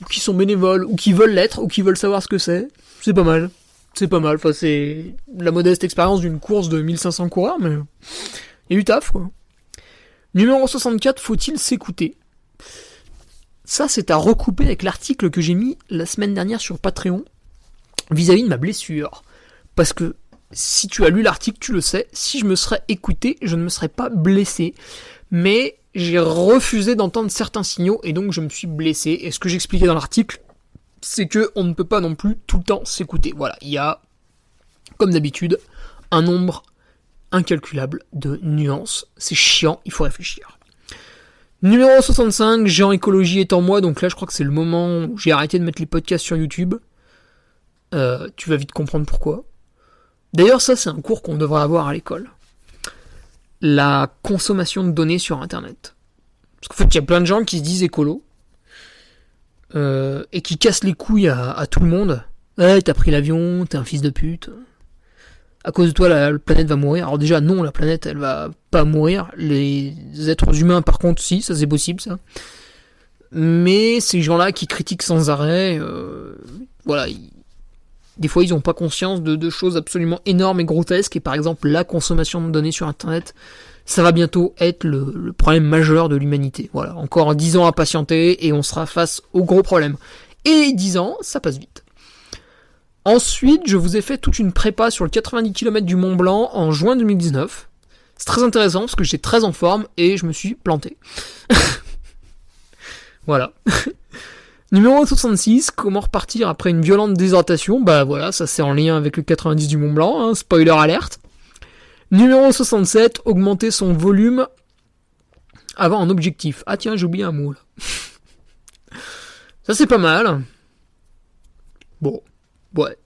ou qui sont bénévoles, ou qui veulent l'être, ou qui veulent savoir ce que c'est pas mal. C'est pas mal, enfin c'est la modeste expérience d'une course de 1500 coureurs, mais il y a du taf quoi. Numéro 64, faut-il s'écouter? Ça, c'est à recouper avec l'article que j'ai mis la semaine dernière sur Patreon vis-à-vis de ma blessure. Parce que si tu as lu l'article, tu le sais, si je me serais écouté, je ne me serais pas blessé. Mais j'ai refusé d'entendre certains signaux et donc je me suis blessé. Et ce que j'expliquais dans l'article, c'est que on ne peut pas non plus tout le temps s'écouter. Voilà, il y a, comme d'habitude, un nombre incalculable de nuances. C'est chiant, il faut réfléchir. Numéro 65, Jean Écologie est en moi, donc là je crois que c'est le moment où j'ai arrêté de mettre les podcasts sur YouTube. Tu vas vite comprendre pourquoi. D'ailleurs, ça, c'est un cours qu'on devrait avoir à l'école. La consommation de données sur Internet. Parce qu'en fait, il y a plein de gens qui se disent écolo et qui cassent les couilles à tout le monde. Ouais, t'as pris l'avion, t'es un fils de pute. À cause de toi, la planète va mourir. Alors déjà, non, la planète, elle va pas mourir. Les êtres humains, par contre, si, ça c'est possible, ça. Mais ces gens-là qui critiquent sans arrêt, voilà, des fois, ils n'ont pas conscience de choses absolument énormes et grotesques. Et par exemple, la consommation de données sur Internet, ça va bientôt être le problème majeur de l'humanité. Voilà, encore 10 ans à patienter et on sera face au gros problème. Et 10 ans, ça passe vite. Ensuite, je vous ai fait toute une prépa sur le 90 km du Mont Blanc en juin 2019. C'est très intéressant parce que j'étais très en forme et je me suis planté. Voilà. Numéro 66, comment repartir après une violente déshydratation. Bah voilà, ça c'est en lien avec le 90 du Mont Blanc, hein, spoiler alerte. Numéro 67, augmenter son volume avant un objectif. Ah tiens, j'ai oublié un mot là. Ça c'est pas mal. Bon, ouais.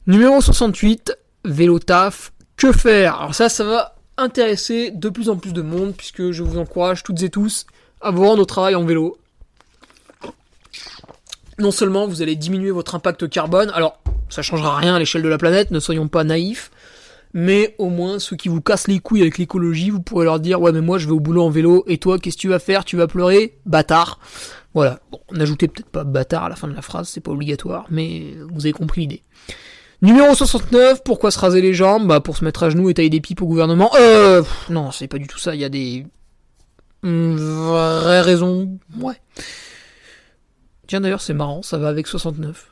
Numéro 68, vélo taf, que faire? Alors ça va intéresser de plus en plus de monde puisque je vous encourage toutes et tous à vous rendre au travail en vélo. Non seulement vous allez diminuer votre impact carbone, alors ça changera rien à l'échelle de la planète, ne soyons pas naïfs, mais au moins ceux qui vous cassent les couilles avec l'écologie, vous pourrez leur dire ouais mais moi je vais au boulot en vélo et toi qu'est-ce que tu vas faire? Tu vas pleurer? Bâtard. Voilà, bon, n'ajoutez peut-être pas bâtard à la fin de la phrase, c'est pas obligatoire, mais vous avez compris l'idée. Numéro 69, pourquoi se raser les jambes? Bah pour se mettre à genoux et tailler des pipes au gouvernement. Non, c'est pas du tout ça, il y a des vraies raisons. Ouais. Tiens d'ailleurs c'est marrant, ça va avec 69.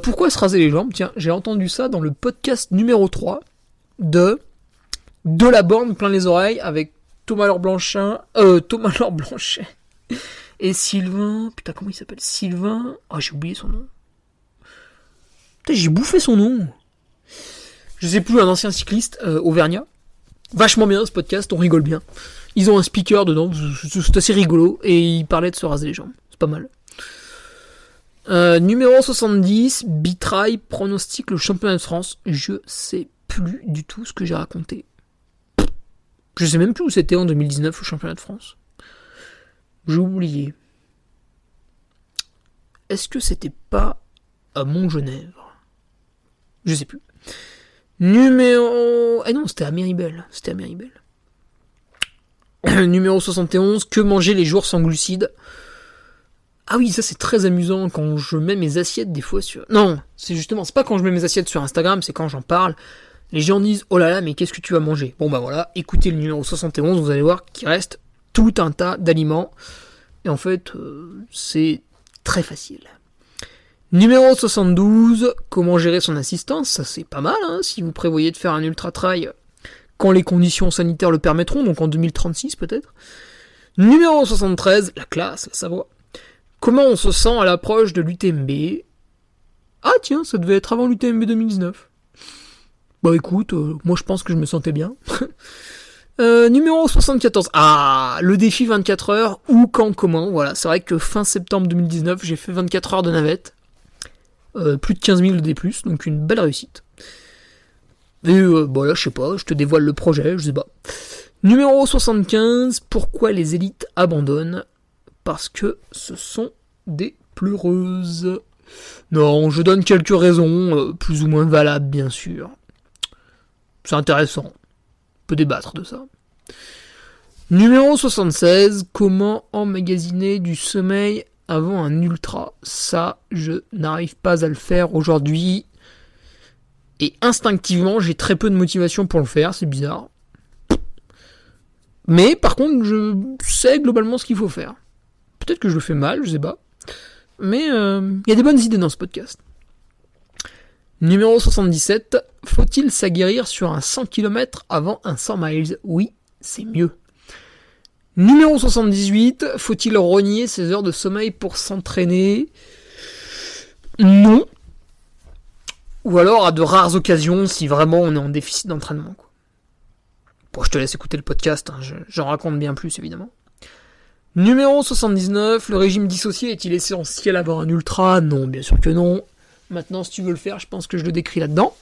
Pourquoi se raser les jambes? Tiens, j'ai entendu ça dans le podcast numéro 3 de la borne plein les oreilles avec Thomas Laure Blanchet et Sylvain, putain comment il s'appelle? Sylvain, j'ai oublié son nom. Putain j'ai bouffé son nom. Je sais plus, un ancien cycliste auvergnat. Vachement bien ce podcast, on rigole bien. Ils ont un speaker dedans, c'est assez rigolo et il parlait de se raser les jambes, c'est pas mal. Numéro 70, Bitrai pronostique le championnat de France. Je sais plus du tout ce que j'ai raconté. Je sais même plus où c'était en 2019 le championnat de France. J'ai oublié. Est-ce que c'était pas à Montgenèvre? Je sais plus. Numéro... non, c'était à Méribel. Numéro 71, que manger les jours sans glucides? Ah oui, ça c'est très amusant quand je mets mes assiettes des fois sur... Non, c'est pas quand je mets mes assiettes sur Instagram, c'est quand j'en parle. Les gens disent « Oh là là, mais qu'est-ce que tu vas manger ?» Bon bah voilà, écoutez le numéro 71, vous allez voir qu'il reste tout un tas d'aliments. Et en fait, c'est très facile. Numéro 72, comment gérer son assistance? Ça c'est pas mal, hein, si vous prévoyez de faire un ultra-trail quand les conditions sanitaires le permettront, donc en 2036 peut-être. Numéro 73, la classe, la Savoie. Comment on se sent à l'approche de l'UTMB? Ah tiens, ça devait être avant l'UTMB 2019. Bah écoute, moi je pense que je me sentais bien. Numéro 74. Le défi 24 heures, où, quand, comment. Voilà, c'est vrai que fin septembre 2019, j'ai fait 24 heures de navette. Plus de 15 000 de D+, donc une belle réussite. Et là, je sais pas, je te dévoile le projet, je sais pas. Numéro 75, pourquoi les élites abandonnent? Parce que ce sont des pleureuses. Non, je donne quelques raisons, plus ou moins valables, bien sûr. C'est intéressant. On peut débattre de ça. Numéro 76, comment emmagasiner du sommeil avant un ultra? Ça, je n'arrive pas à le faire aujourd'hui. Et instinctivement, j'ai très peu de motivation pour le faire, c'est bizarre. Mais par contre, je sais globalement ce qu'il faut faire. Peut-être que je le fais mal, je sais pas. Mais il y a des bonnes idées dans ce podcast. Numéro 77, faut-il s'aguerrir sur un 100 km avant un 100 miles? Oui, c'est mieux. Numéro 78, faut-il rogner ses heures de sommeil pour s'entraîner? Non. Ou alors à de rares occasions, si vraiment on est en déficit d'entraînement, quoi. Bon, je te laisse écouter le podcast, hein, j'en raconte bien plus, évidemment. Numéro 79, le régime dissocié est-il essentiel avant un ultra? Non, bien sûr que non. Maintenant, si tu veux le faire, je pense que je le décris là-dedans.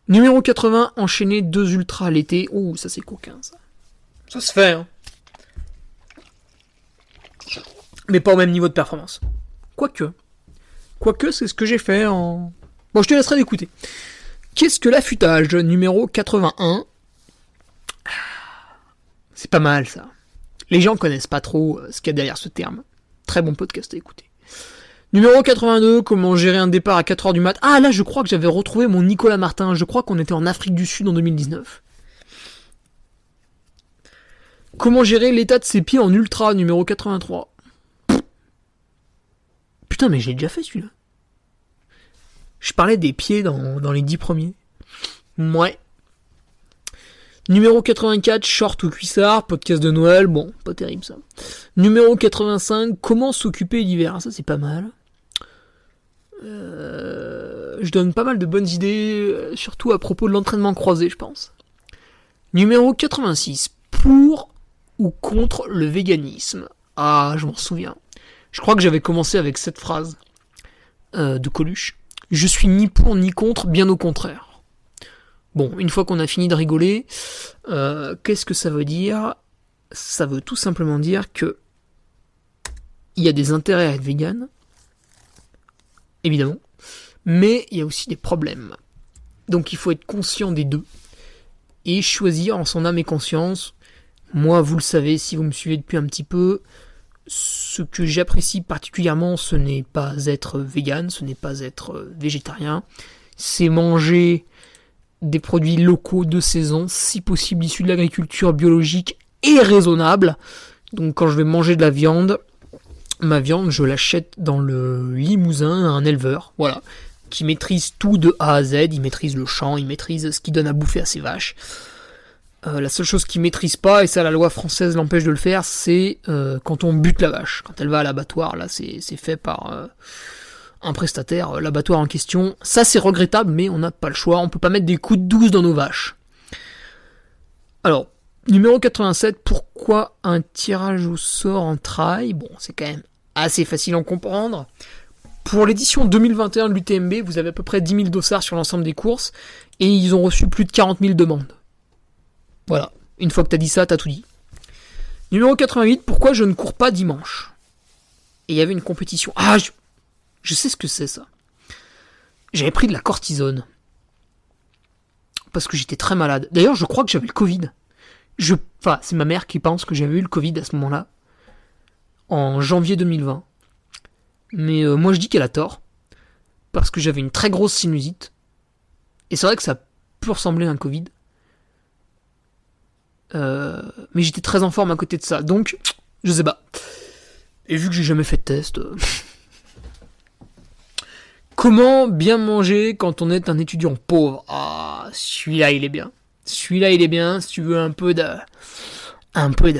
Numéro 80, enchaîner 2 ultras l'été. Ouh, ça c'est coquin, ça. Ça se fait, hein. Mais pas au même niveau de performance. Quoique, c'est ce que j'ai fait en... Bon, je te laisserai l'écouter. Qu'est-ce que l'affûtage? Numéro 81. C'est pas mal, ça. Les gens connaissent pas trop ce qu'il y a derrière ce terme. Très bon podcast à écouter. Numéro 82, comment gérer un départ à 4h du mat. Ah, là, je crois que j'avais retrouvé mon Nicolas Martin. Je crois qu'on était en Afrique du Sud en 2019. Comment gérer l'état de ses pieds en ultra, numéro 83. Putain, mais j'ai déjà fait celui-là. Je parlais des pieds dans les 10 premiers. Ouais. Numéro 84, short ou cuissard, podcast de Noël. Bon, pas terrible ça. Numéro 85, comment s'occuper l'hiver. Ça, c'est pas mal. Je donne pas mal de bonnes idées, surtout à propos de l'entraînement croisé, je pense. Numéro 86, pour ou contre le véganisme. Ah, je m'en souviens. Je crois que j'avais commencé avec cette phrase de Coluche. Je suis ni pour ni contre, bien au contraire. Bon, une fois qu'on a fini de rigoler, qu'est-ce que ça veut dire? Ça veut tout simplement dire que il y a des intérêts à être vegan, évidemment, mais il y a aussi des problèmes. Donc il faut être conscient des deux et choisir en son âme et conscience. Moi, vous le savez, si vous me suivez depuis un petit peu, ce que j'apprécie particulièrement, ce n'est pas être vegan, ce n'est pas être végétarien, c'est manger des produits locaux de saison, si possible issus de l'agriculture biologique et raisonnable. Donc quand je vais manger de la viande, ma viande, je l'achète dans le Limousin à un éleveur, voilà, qui maîtrise tout de A à Z, il maîtrise le champ, il maîtrise ce qu'il donne à bouffer à ses vaches. La seule chose qu'il maîtrise pas, et ça la loi française l'empêche de le faire, c'est quand on bute la vache. Quand elle va à l'abattoir, là c'est fait par un prestataire, l'abattoir en question. Ça c'est regrettable, mais on n'a pas le choix, on peut pas mettre des coups de 12 dans nos vaches. Alors, numéro 87, pourquoi un tirage au sort en trail? Bon, c'est quand même assez facile à en comprendre. Pour l'édition 2021 de l'UTMB, vous avez à peu près 10 000 dossards sur l'ensemble des courses, et ils ont reçu plus de 40 000 demandes. Voilà, une fois que t'as dit ça, t'as tout dit. Numéro 88, pourquoi je ne cours pas dimanche? Et il y avait une compétition. Ah, je sais ce que c'est ça. J'avais pris de la cortisone. Parce que j'étais très malade. D'ailleurs, je crois que j'avais le Covid. Enfin, c'est ma mère qui pense que j'avais eu le Covid à ce moment-là. En janvier 2020. Mais moi, je dis qu'elle a tort. Parce que j'avais une très grosse sinusite. Et c'est vrai que ça peut ressembler à un Covid. Mais j'étais très en forme à côté de ça, donc je sais pas. Et vu que j'ai jamais fait de test, comment bien manger quand on est un étudiant pauvre? Ah, celui-là il est bien. Celui-là il est bien. Si tu veux un peu de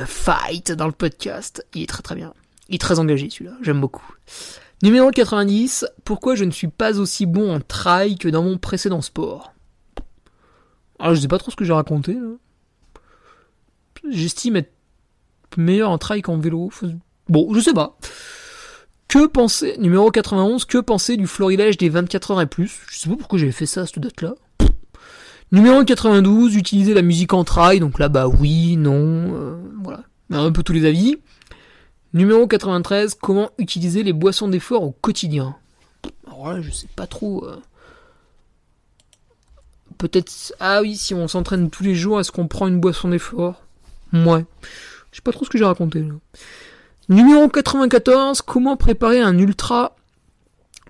fight dans le podcast, il est très très bien. Il est très engagé celui-là, j'aime beaucoup. Numéro 90, pourquoi je ne suis pas aussi bon en trail que dans mon précédent sport? Alors je sais pas trop ce que j'ai raconté là. J'estime être meilleur en trail qu'en vélo. Bon, je sais pas. Que penser, numéro 91, que penser du florilège des 24 heures et plus? Je sais pas pourquoi j'avais fait ça à cette date-là. Numéro 92, utiliser la musique en trail. Donc là, bah oui, non, voilà. Un peu tous les avis. Numéro 93, comment utiliser les boissons d'effort au quotidien? Alors là, je sais pas trop. Peut-être, ah oui, si on s'entraîne tous les jours, est-ce qu'on prend une boisson d'effort? Ouais. Je sais pas trop ce que j'ai raconté là. Numéro 94, comment préparer un ultra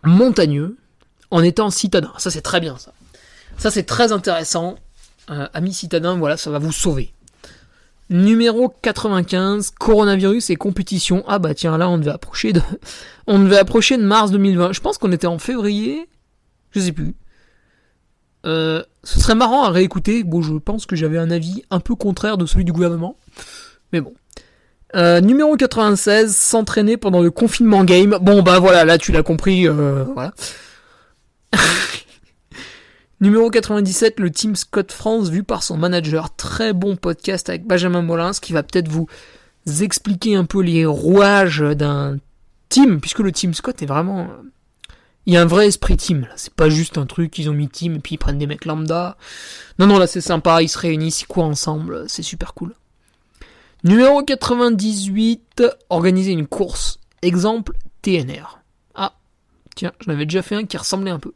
montagneux en étant citadin? Ça c'est très bien ça. Ça c'est très intéressant. Amis citadins, voilà, ça va vous sauver. Numéro 95, coronavirus et compétition. Ah bah tiens, là on devait approcher de mars 2020. Je pense qu'on était en février. Je sais plus. Ce serait marrant à réécouter. Bon, je pense que j'avais un avis un peu contraire de celui du gouvernement. Mais bon. Numéro 96, s'entraîner pendant le confinement game. Bon, bah voilà, là tu l'as compris. Voilà. Numéro 97, le Team Scott France vu par son manager. Très bon podcast avec Benjamin Molins qui va peut-être vous expliquer un peu les rouages d'un team, puisque le Team Scott est vraiment Il y a un vrai esprit team, là. C'est pas juste un truc, ils ont mis team et puis ils prennent des mecs lambda. Non, là c'est sympa, ils se réunissent, ils courent ensemble, c'est super cool. Numéro 98, organiser une course. Exemple, TNR. Ah, tiens, j'en avais déjà fait un qui ressemblait un peu.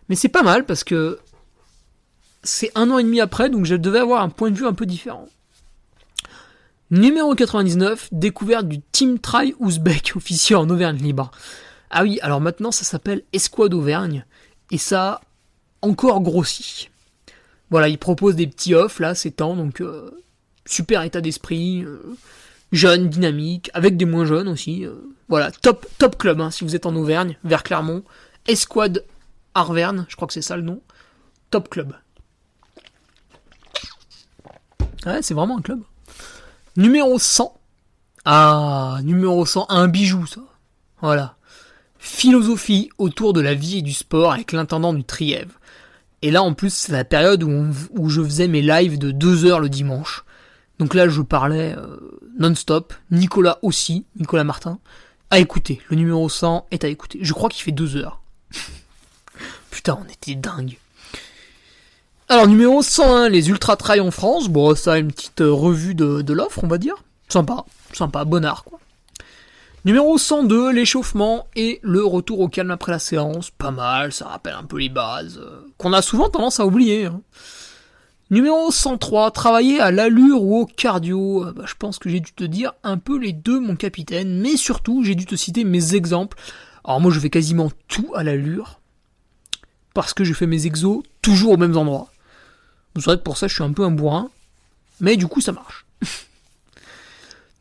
Mais c'est pas mal parce que c'est 1 an et demi après, donc je devais avoir un point de vue un peu différent. Numéro 99, découverte du Team Try Ouzbek officieux en Auvergne libre. Ah oui, alors maintenant ça s'appelle Escouade Auvergne, et ça a encore grossi. Voilà, ils proposent des petits offs là, ces temps, donc super état d'esprit, jeune, dynamique, avec des moins jeunes aussi. Voilà, top club, hein, si vous êtes en Auvergne, vers Clermont. Escouade Arverne, je crois que c'est ça le nom. Top club. Ouais, c'est vraiment un club. Numéro 100. Ah, numéro 100, un bijou ça. Voilà. Philosophie autour de la vie et du sport avec l'intendant du Trièvre. Et là en plus c'est la période où je faisais mes lives de 2 heures le dimanche. Donc là je parlais non-stop. Nicolas Martin. À écouter, le numéro 100 est à écouter. Je crois qu'il fait 2 heures. Putain, on était dingue. Alors numéro 101, les Ultra Trail en France. Bon, ça une petite revue de l'offre, on va dire. Sympa, bonnard quoi. Numéro 102, l'échauffement et le retour au calme après la séance. Pas mal, ça rappelle un peu les bases, qu'on a souvent tendance à oublier. Hein. Numéro 103, travailler à l'allure ou au cardio. Je pense que j'ai dû te dire un peu les deux, mon capitaine. Mais surtout, j'ai dû te citer mes exemples. Alors moi, je fais quasiment tout à l'allure. Parce que je fais mes exos toujours aux mêmes endroits. C'est vrai que pour ça, je suis un peu un bourrin. Mais du coup, ça marche.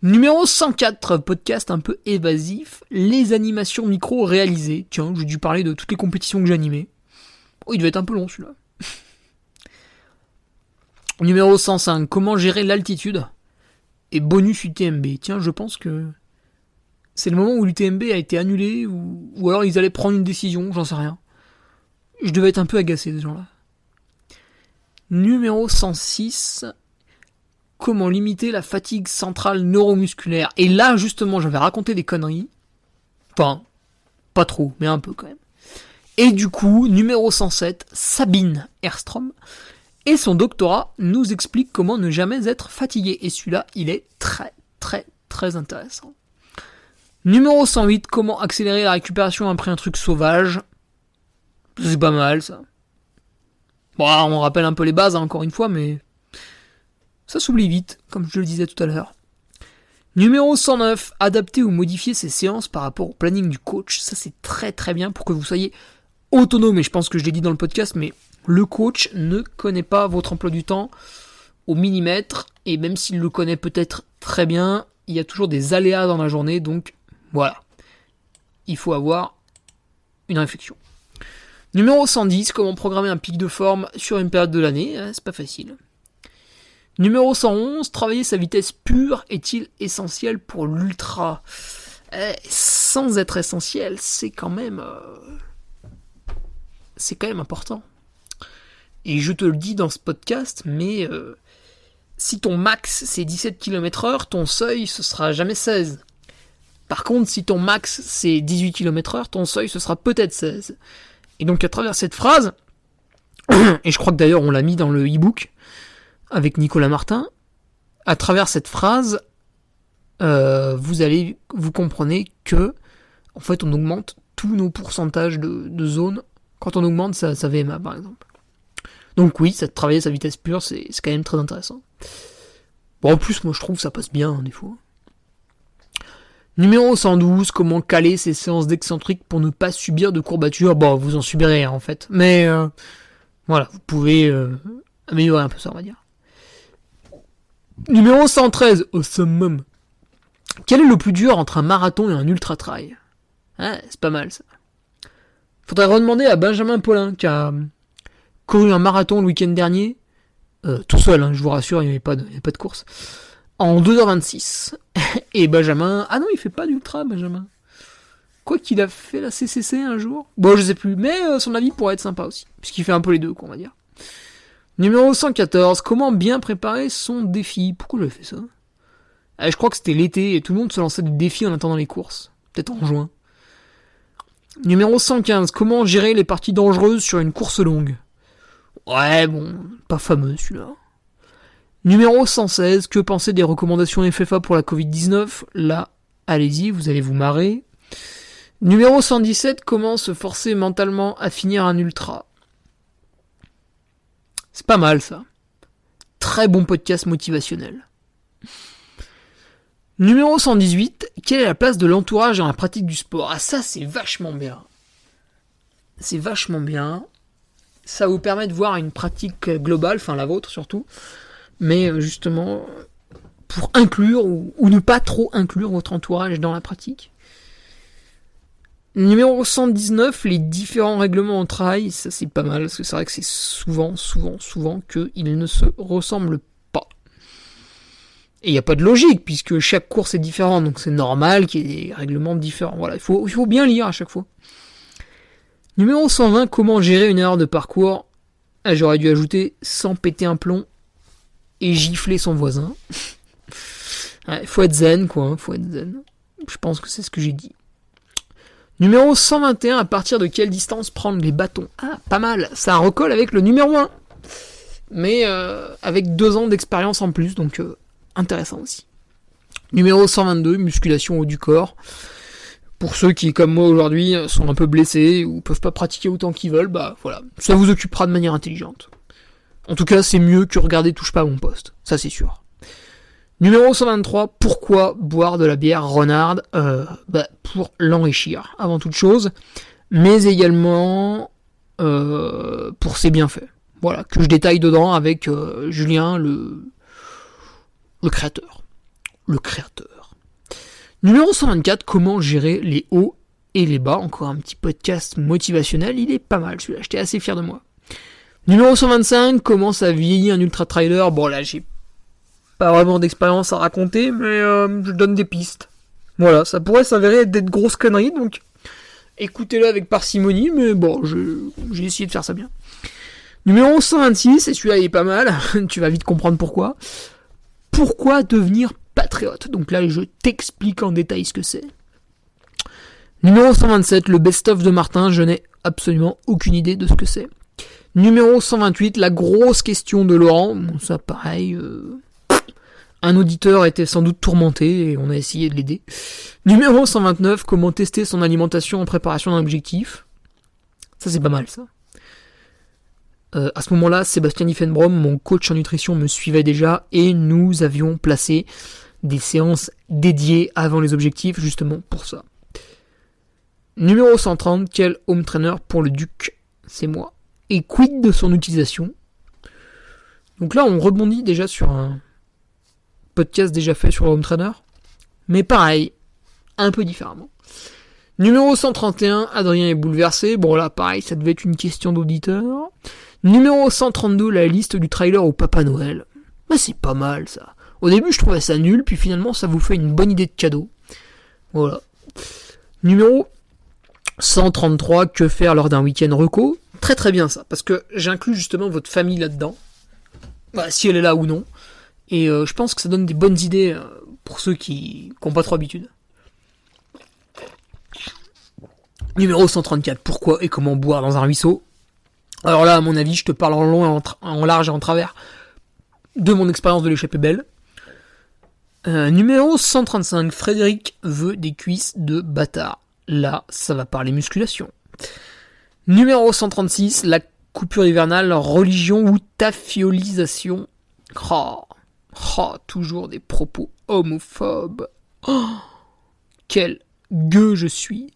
Numéro 104, podcast un peu évasif, les animations micro réalisées. Tiens, j'ai dû parler de toutes les compétitions que j'ai animées. Oh, il devait être un peu long celui-là. Numéro 105, comment gérer l'altitude et bonus UTMB. Tiens, je pense que c'est le moment où l'UTMB a été annulé ou alors ils allaient prendre une décision, j'en sais rien. Je devais être un peu agacé, ces gens-là. Numéro 106, comment limiter la fatigue centrale neuromusculaire. Et là, justement, j'avais raconté des conneries. Enfin, pas trop, mais un peu quand même. Et du coup, numéro 107, Sabine Erstrom et son doctorat nous explique comment ne jamais être fatigué. Et celui-là, il est très, très, très intéressant. Numéro 108, comment accélérer la récupération après un truc sauvage. C'est pas mal, ça. Bon, on rappelle un peu les bases, hein, encore une fois, mais ça s'oublie vite, comme je le disais tout à l'heure. Numéro 109, adapter ou modifier ses séances par rapport au planning du coach. Ça, c'est très très bien pour que vous soyez autonome. Et je pense que je l'ai dit dans le podcast, mais le coach ne connaît pas votre emploi du temps au millimètre. Et même s'il le connaît peut-être très bien, il y a toujours des aléas dans la journée. Donc, voilà. Il faut avoir une réflexion. Numéro 110, comment programmer un pic de forme sur une période de l'année. C'est pas facile. Numéro 111, travailler sa vitesse pure est-il essentiel pour l'ultra ? Sans être essentiel, c'est quand même important. Et je te le dis dans ce podcast, mais si ton max c'est 17 km/h, ton seuil ce sera jamais 16. Par contre, si ton max c'est 18 km/h, ton seuil ce sera peut-être 16. Et donc à travers cette phrase, et je crois que d'ailleurs on l'a mis dans le e-book avec Nicolas Martin, à travers cette phrase, vous comprenez que en fait on augmente tous nos pourcentages de zones quand on augmente sa VMA par exemple. Donc oui, travailler sa vitesse pure, c'est quand même très intéressant. Bon, en plus moi je trouve que ça passe bien des fois. Numéro 112, comment caler ses séances d'excentrique pour ne pas subir de courbatures. Bon, vous en subirez en fait, mais voilà, vous pouvez améliorer un peu ça, on va dire. Numéro 113, au summum. Quel est le plus dur entre un marathon et un ultra trail ? C'est pas mal ça. Faudrait redemander à Benjamin Paulin qui a couru un marathon le week-end dernier, tout seul, hein, je vous rassure, il n'y avait pas de course, en 2h26. Et Benjamin, ah non, il fait pas d'ultra, Benjamin. Quoi qu'il a fait la CCC un jour. Bon, je sais plus, mais son avis pourrait être sympa aussi, puisqu'il fait un peu les deux, quoi, on va dire. Numéro 114, comment bien préparer son défi ? Pourquoi j'avais fait ça ? Je crois que c'était l'été et tout le monde se lançait des défis en attendant les courses. Peut-être en juin. Numéro 115, comment gérer les parties dangereuses sur une course longue? Ouais, bon, pas fameux celui-là. Numéro 116, que penser des recommandations FFA pour la Covid-19? Là, allez-y, vous allez vous marrer. Numéro 117, comment se forcer mentalement à finir un ultra? C'est pas mal ça. Très bon podcast motivationnel. Numéro 118, quelle est la place de l'entourage dans la pratique du sport? Ah ça c'est vachement bien. C'est vachement bien. Ça vous permet de voir une pratique globale, enfin la vôtre surtout, mais justement pour inclure ou ne pas trop inclure votre entourage dans la pratique. Numéro 119, les différents règlements au travail, ça c'est pas mal, parce que c'est vrai que c'est souvent qu'ils ne se ressemblent pas. Et il n'y a pas de logique, puisque chaque course est différente, donc c'est normal qu'il y ait des règlements différents. Voilà, il faut bien lire à chaque fois. Numéro 120, comment gérer une erreur de parcours? Ah, j'aurais dû ajouter sans péter un plomb et gifler son voisin. Ouais, faut être zen, quoi, faut être zen. Je pense que c'est ce que j'ai dit. Numéro 121, à partir de quelle distance prendre les bâtons? Ah, pas mal, ça recolle avec le numéro 1. Mais avec 2 ans d'expérience en plus, donc intéressant aussi. Numéro 122, musculation haut du corps. Pour ceux qui, comme moi aujourd'hui, sont un peu blessés ou peuvent pas pratiquer autant qu'ils veulent, bah voilà, ça vous occupera de manière intelligente. En tout cas, c'est mieux que regarder Touche pas à mon poste, ça c'est sûr. Numéro 123, pourquoi boire de la bière Renard? Pour l'enrichir, avant toute chose, mais également pour ses bienfaits. Voilà, que je détaille dedans avec Julien, le créateur. Le créateur. Numéro 124, comment gérer les hauts et les bas? Encore un petit podcast motivationnel, il est pas mal celui-là, j'étais assez fier de moi. Numéro 125, comment ça vieillit un ultra trailer? Bon là, j'ai pas vraiment d'expérience à raconter, mais je donne des pistes. Voilà, ça pourrait s'avérer d'être grosse connerie, donc écoutez-le avec parcimonie, mais bon, j'ai essayé de faire ça bien. Numéro 126, et celui-là il est pas mal, tu vas vite comprendre pourquoi. Pourquoi devenir patriote? Donc là, je t'explique en détail ce que c'est. Numéro 127, le best-of de Martin, je n'ai absolument aucune idée de ce que c'est. Numéro 128, la grosse question de Laurent, bon, ça pareil... Un auditeur était sans doute tourmenté et on a essayé de l'aider. Numéro 129, comment tester son alimentation en préparation d'un objectif. Ça c'est pas mal ça. À ce moment-là, Sébastien Diffenbrom, mon coach en nutrition, me suivait déjà et nous avions placé des séances dédiées avant les objectifs justement pour ça. Numéro 130, quel home trainer pour le Duc? C'est moi. Et quid de son utilisation? Donc là on rebondit déjà sur un podcast déjà fait sur le home trainer, mais pareil, un peu différemment. Numéro 131, Adrien est bouleversé. Bon là pareil, ça devait être une question d'auditeur. Numéro 132, la liste du trailer au Papa Noël. Bah c'est pas mal ça. Au début je trouvais ça nul, puis finalement ça vous fait une bonne idée de cadeau. Voilà. Numéro 133, que faire lors d'un week-end reco? Très très bien ça, parce que j'inclus justement votre famille là-dedans. Bah, si elle est là ou non. Et je pense que ça donne des bonnes idées pour ceux qui n'ont pas trop habitude. Numéro 134, pourquoi et comment boire dans un ruisseau? Alors là, à mon avis, je te parle en long, en large et en travers de mon expérience de l'échappée belle. Numéro 135, Frédéric veut des cuisses de bâtard. Là, ça va parler musculation. Numéro 136, la coupure hivernale, religion ou tafiolisation. Toujours des propos homophobes. Quel gueux je suis.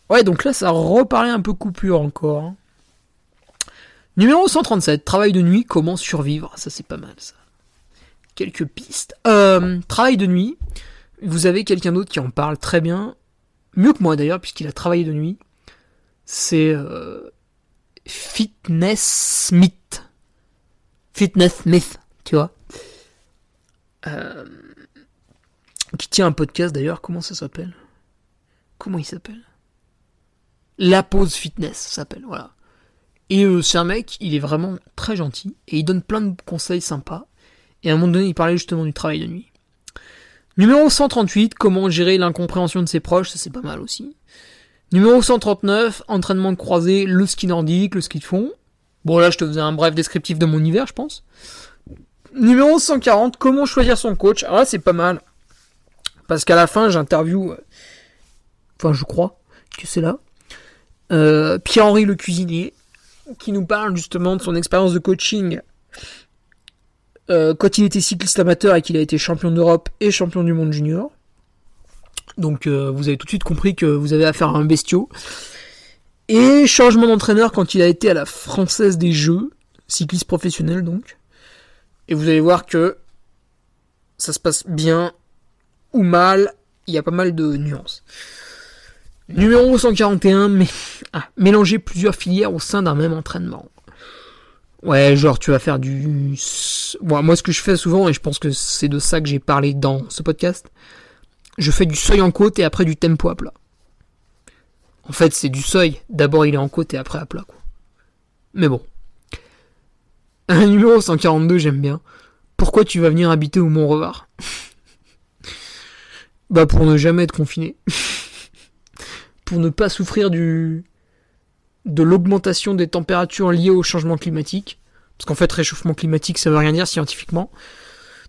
Ouais, donc là, ça reparlait un peu coupure encore. Hein. Numéro 137, travail de nuit, comment survivre? Ça, c'est pas mal, ça. Quelques pistes. Travail de nuit, vous avez quelqu'un d'autre qui en parle très bien. Mieux que moi, d'ailleurs, puisqu'il a travaillé de nuit. C'est Fitness Smith. Fitness Smith, tu vois. Qui tient un podcast d'ailleurs, comment ça s'appelle? Comment il s'appelle? La Pause Fitness, ça s'appelle, voilà. Et c'est un mec, il est vraiment très gentil, et il donne plein de conseils sympas, et à un moment donné, il parlait justement du travail de nuit. Numéro 138, comment gérer l'incompréhension de ses proches, ça c'est pas mal aussi. Numéro 139, entraînement croisé, le ski nordique, le ski de fond. Bon, là, je te faisais un bref descriptif de mon hiver, je pense. Numéro 140, comment choisir son coach. Alors là, c'est pas mal. Parce qu'à la fin, j'interview... Enfin, je crois que c'est là. Pierre-Henri le cuisinier, qui nous parle justement de son expérience de coaching quand il était cycliste amateur et qu'il a été champion d'Europe et champion du monde junior. Donc vous avez tout de suite compris que vous avez affaire à un bestiau. Et changement d'entraîneur quand il a été à la Française des Jeux, cycliste professionnel donc. Et vous allez voir que ça se passe bien ou mal, il y a pas mal de nuances. Numéro 141, mélanger plusieurs filières au sein d'un même entraînement. Ouais, genre tu vas faire du... Bon, moi ce que je fais souvent, et je pense que c'est de ça que j'ai parlé dans ce podcast, je fais du seuil en côte et après du tempo à plat. En fait, c'est du seuil. D'abord il est en côte et après à plat, quoi. Mais bon. Un numéro 142, j'aime bien. Pourquoi tu vas venir habiter au Mont-Revard ? Bah pour ne jamais être confiné. Pour ne pas souffrir de l'augmentation des températures liées au changement climatique. Parce qu'en fait, réchauffement climatique, ça veut rien dire scientifiquement.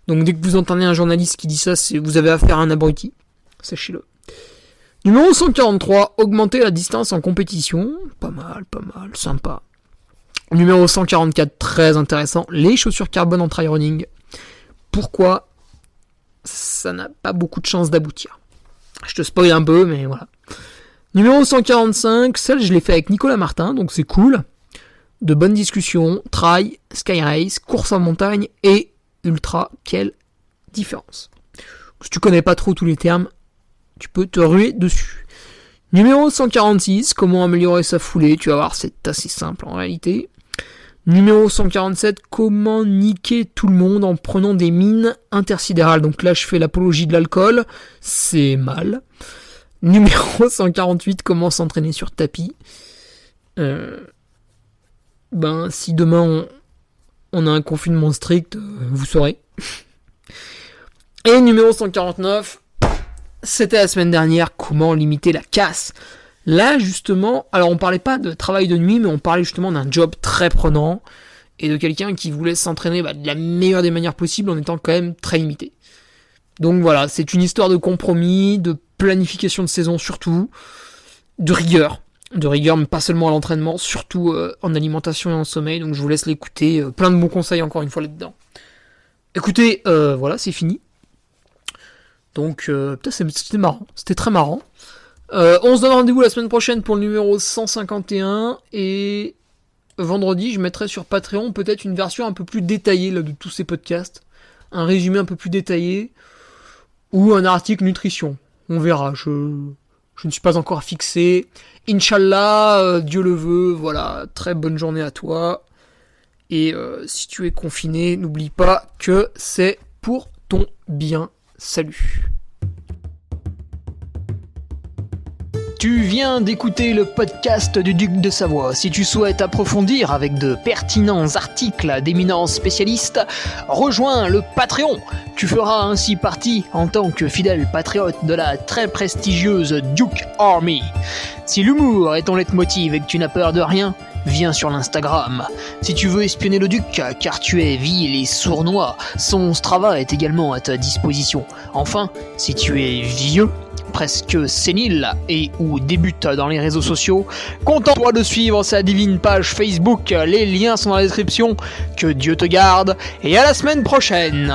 Donc dès que vous entendez un journaliste qui dit ça, vous avez affaire à un abruti. Sachez-le. Numéro 143, augmenter la distance en compétition. Pas mal, sympa. Numéro 144, très intéressant, les chaussures carbone en trail running. Pourquoi ça n'a pas beaucoup de chances d'aboutir. Je te spoil un peu, mais voilà. Numéro 145, celle je l'ai fait avec Nicolas Martin, donc c'est cool. De bonnes discussions, trail, sky race, course en montagne et ultra, quelle différence. Si tu connais pas trop tous les termes, tu peux te ruer dessus. Numéro 146, comment améliorer sa foulée, tu vas voir, c'est assez simple en réalité. Numéro 147, comment niquer tout le monde en prenant des mines intersidérales. Donc là, je fais l'apologie de l'alcool, c'est mal. Numéro 148, comment s'entraîner sur tapis. Si demain on a un confinement strict, vous saurez. Et numéro 149, c'était la semaine dernière, comment limiter la casse. Là, justement, alors on parlait pas de travail de nuit, mais on parlait justement d'un job très prenant et de quelqu'un qui voulait s'entraîner de la meilleure des manières possibles en étant quand même très limité. Donc voilà, c'est une histoire de compromis, de planification de saison surtout, de rigueur, mais pas seulement à l'entraînement, surtout en alimentation et en sommeil. Donc je vous laisse l'écouter, plein de bons conseils encore une fois là-dedans. Écoutez, voilà, c'est fini. Donc c'était marrant, c'était très marrant. On se donne rendez-vous la semaine prochaine pour le numéro 151 et vendredi je mettrai sur Patreon peut-être une version un peu plus détaillée là, de tous ces podcasts, un résumé un peu plus détaillé ou un article nutrition, on verra, je ne suis pas encore fixé, Inch'Allah, Dieu le veut, voilà, très bonne journée à toi et si tu es confiné n'oublie pas que c'est pour ton bien, salut. Tu viens d'écouter le podcast du Duc de Savoie. Si tu souhaites approfondir avec de pertinents articles d'éminents spécialistes, rejoins le Patreon. Tu feras ainsi partie en tant que fidèle patriote de la très prestigieuse Duke Army. Si l'humour est ton leitmotiv et que tu n'as peur de rien, viens sur l'Instagram. Si tu veux espionner le Duc, car tu es vil et sournois, son Strava est également à ta disposition. Enfin, si tu es vieux, presque sénile et ou débute dans les réseaux sociaux, contente-toi de suivre sa divine page Facebook, les liens sont dans la description, que Dieu te garde, et à la semaine prochaine.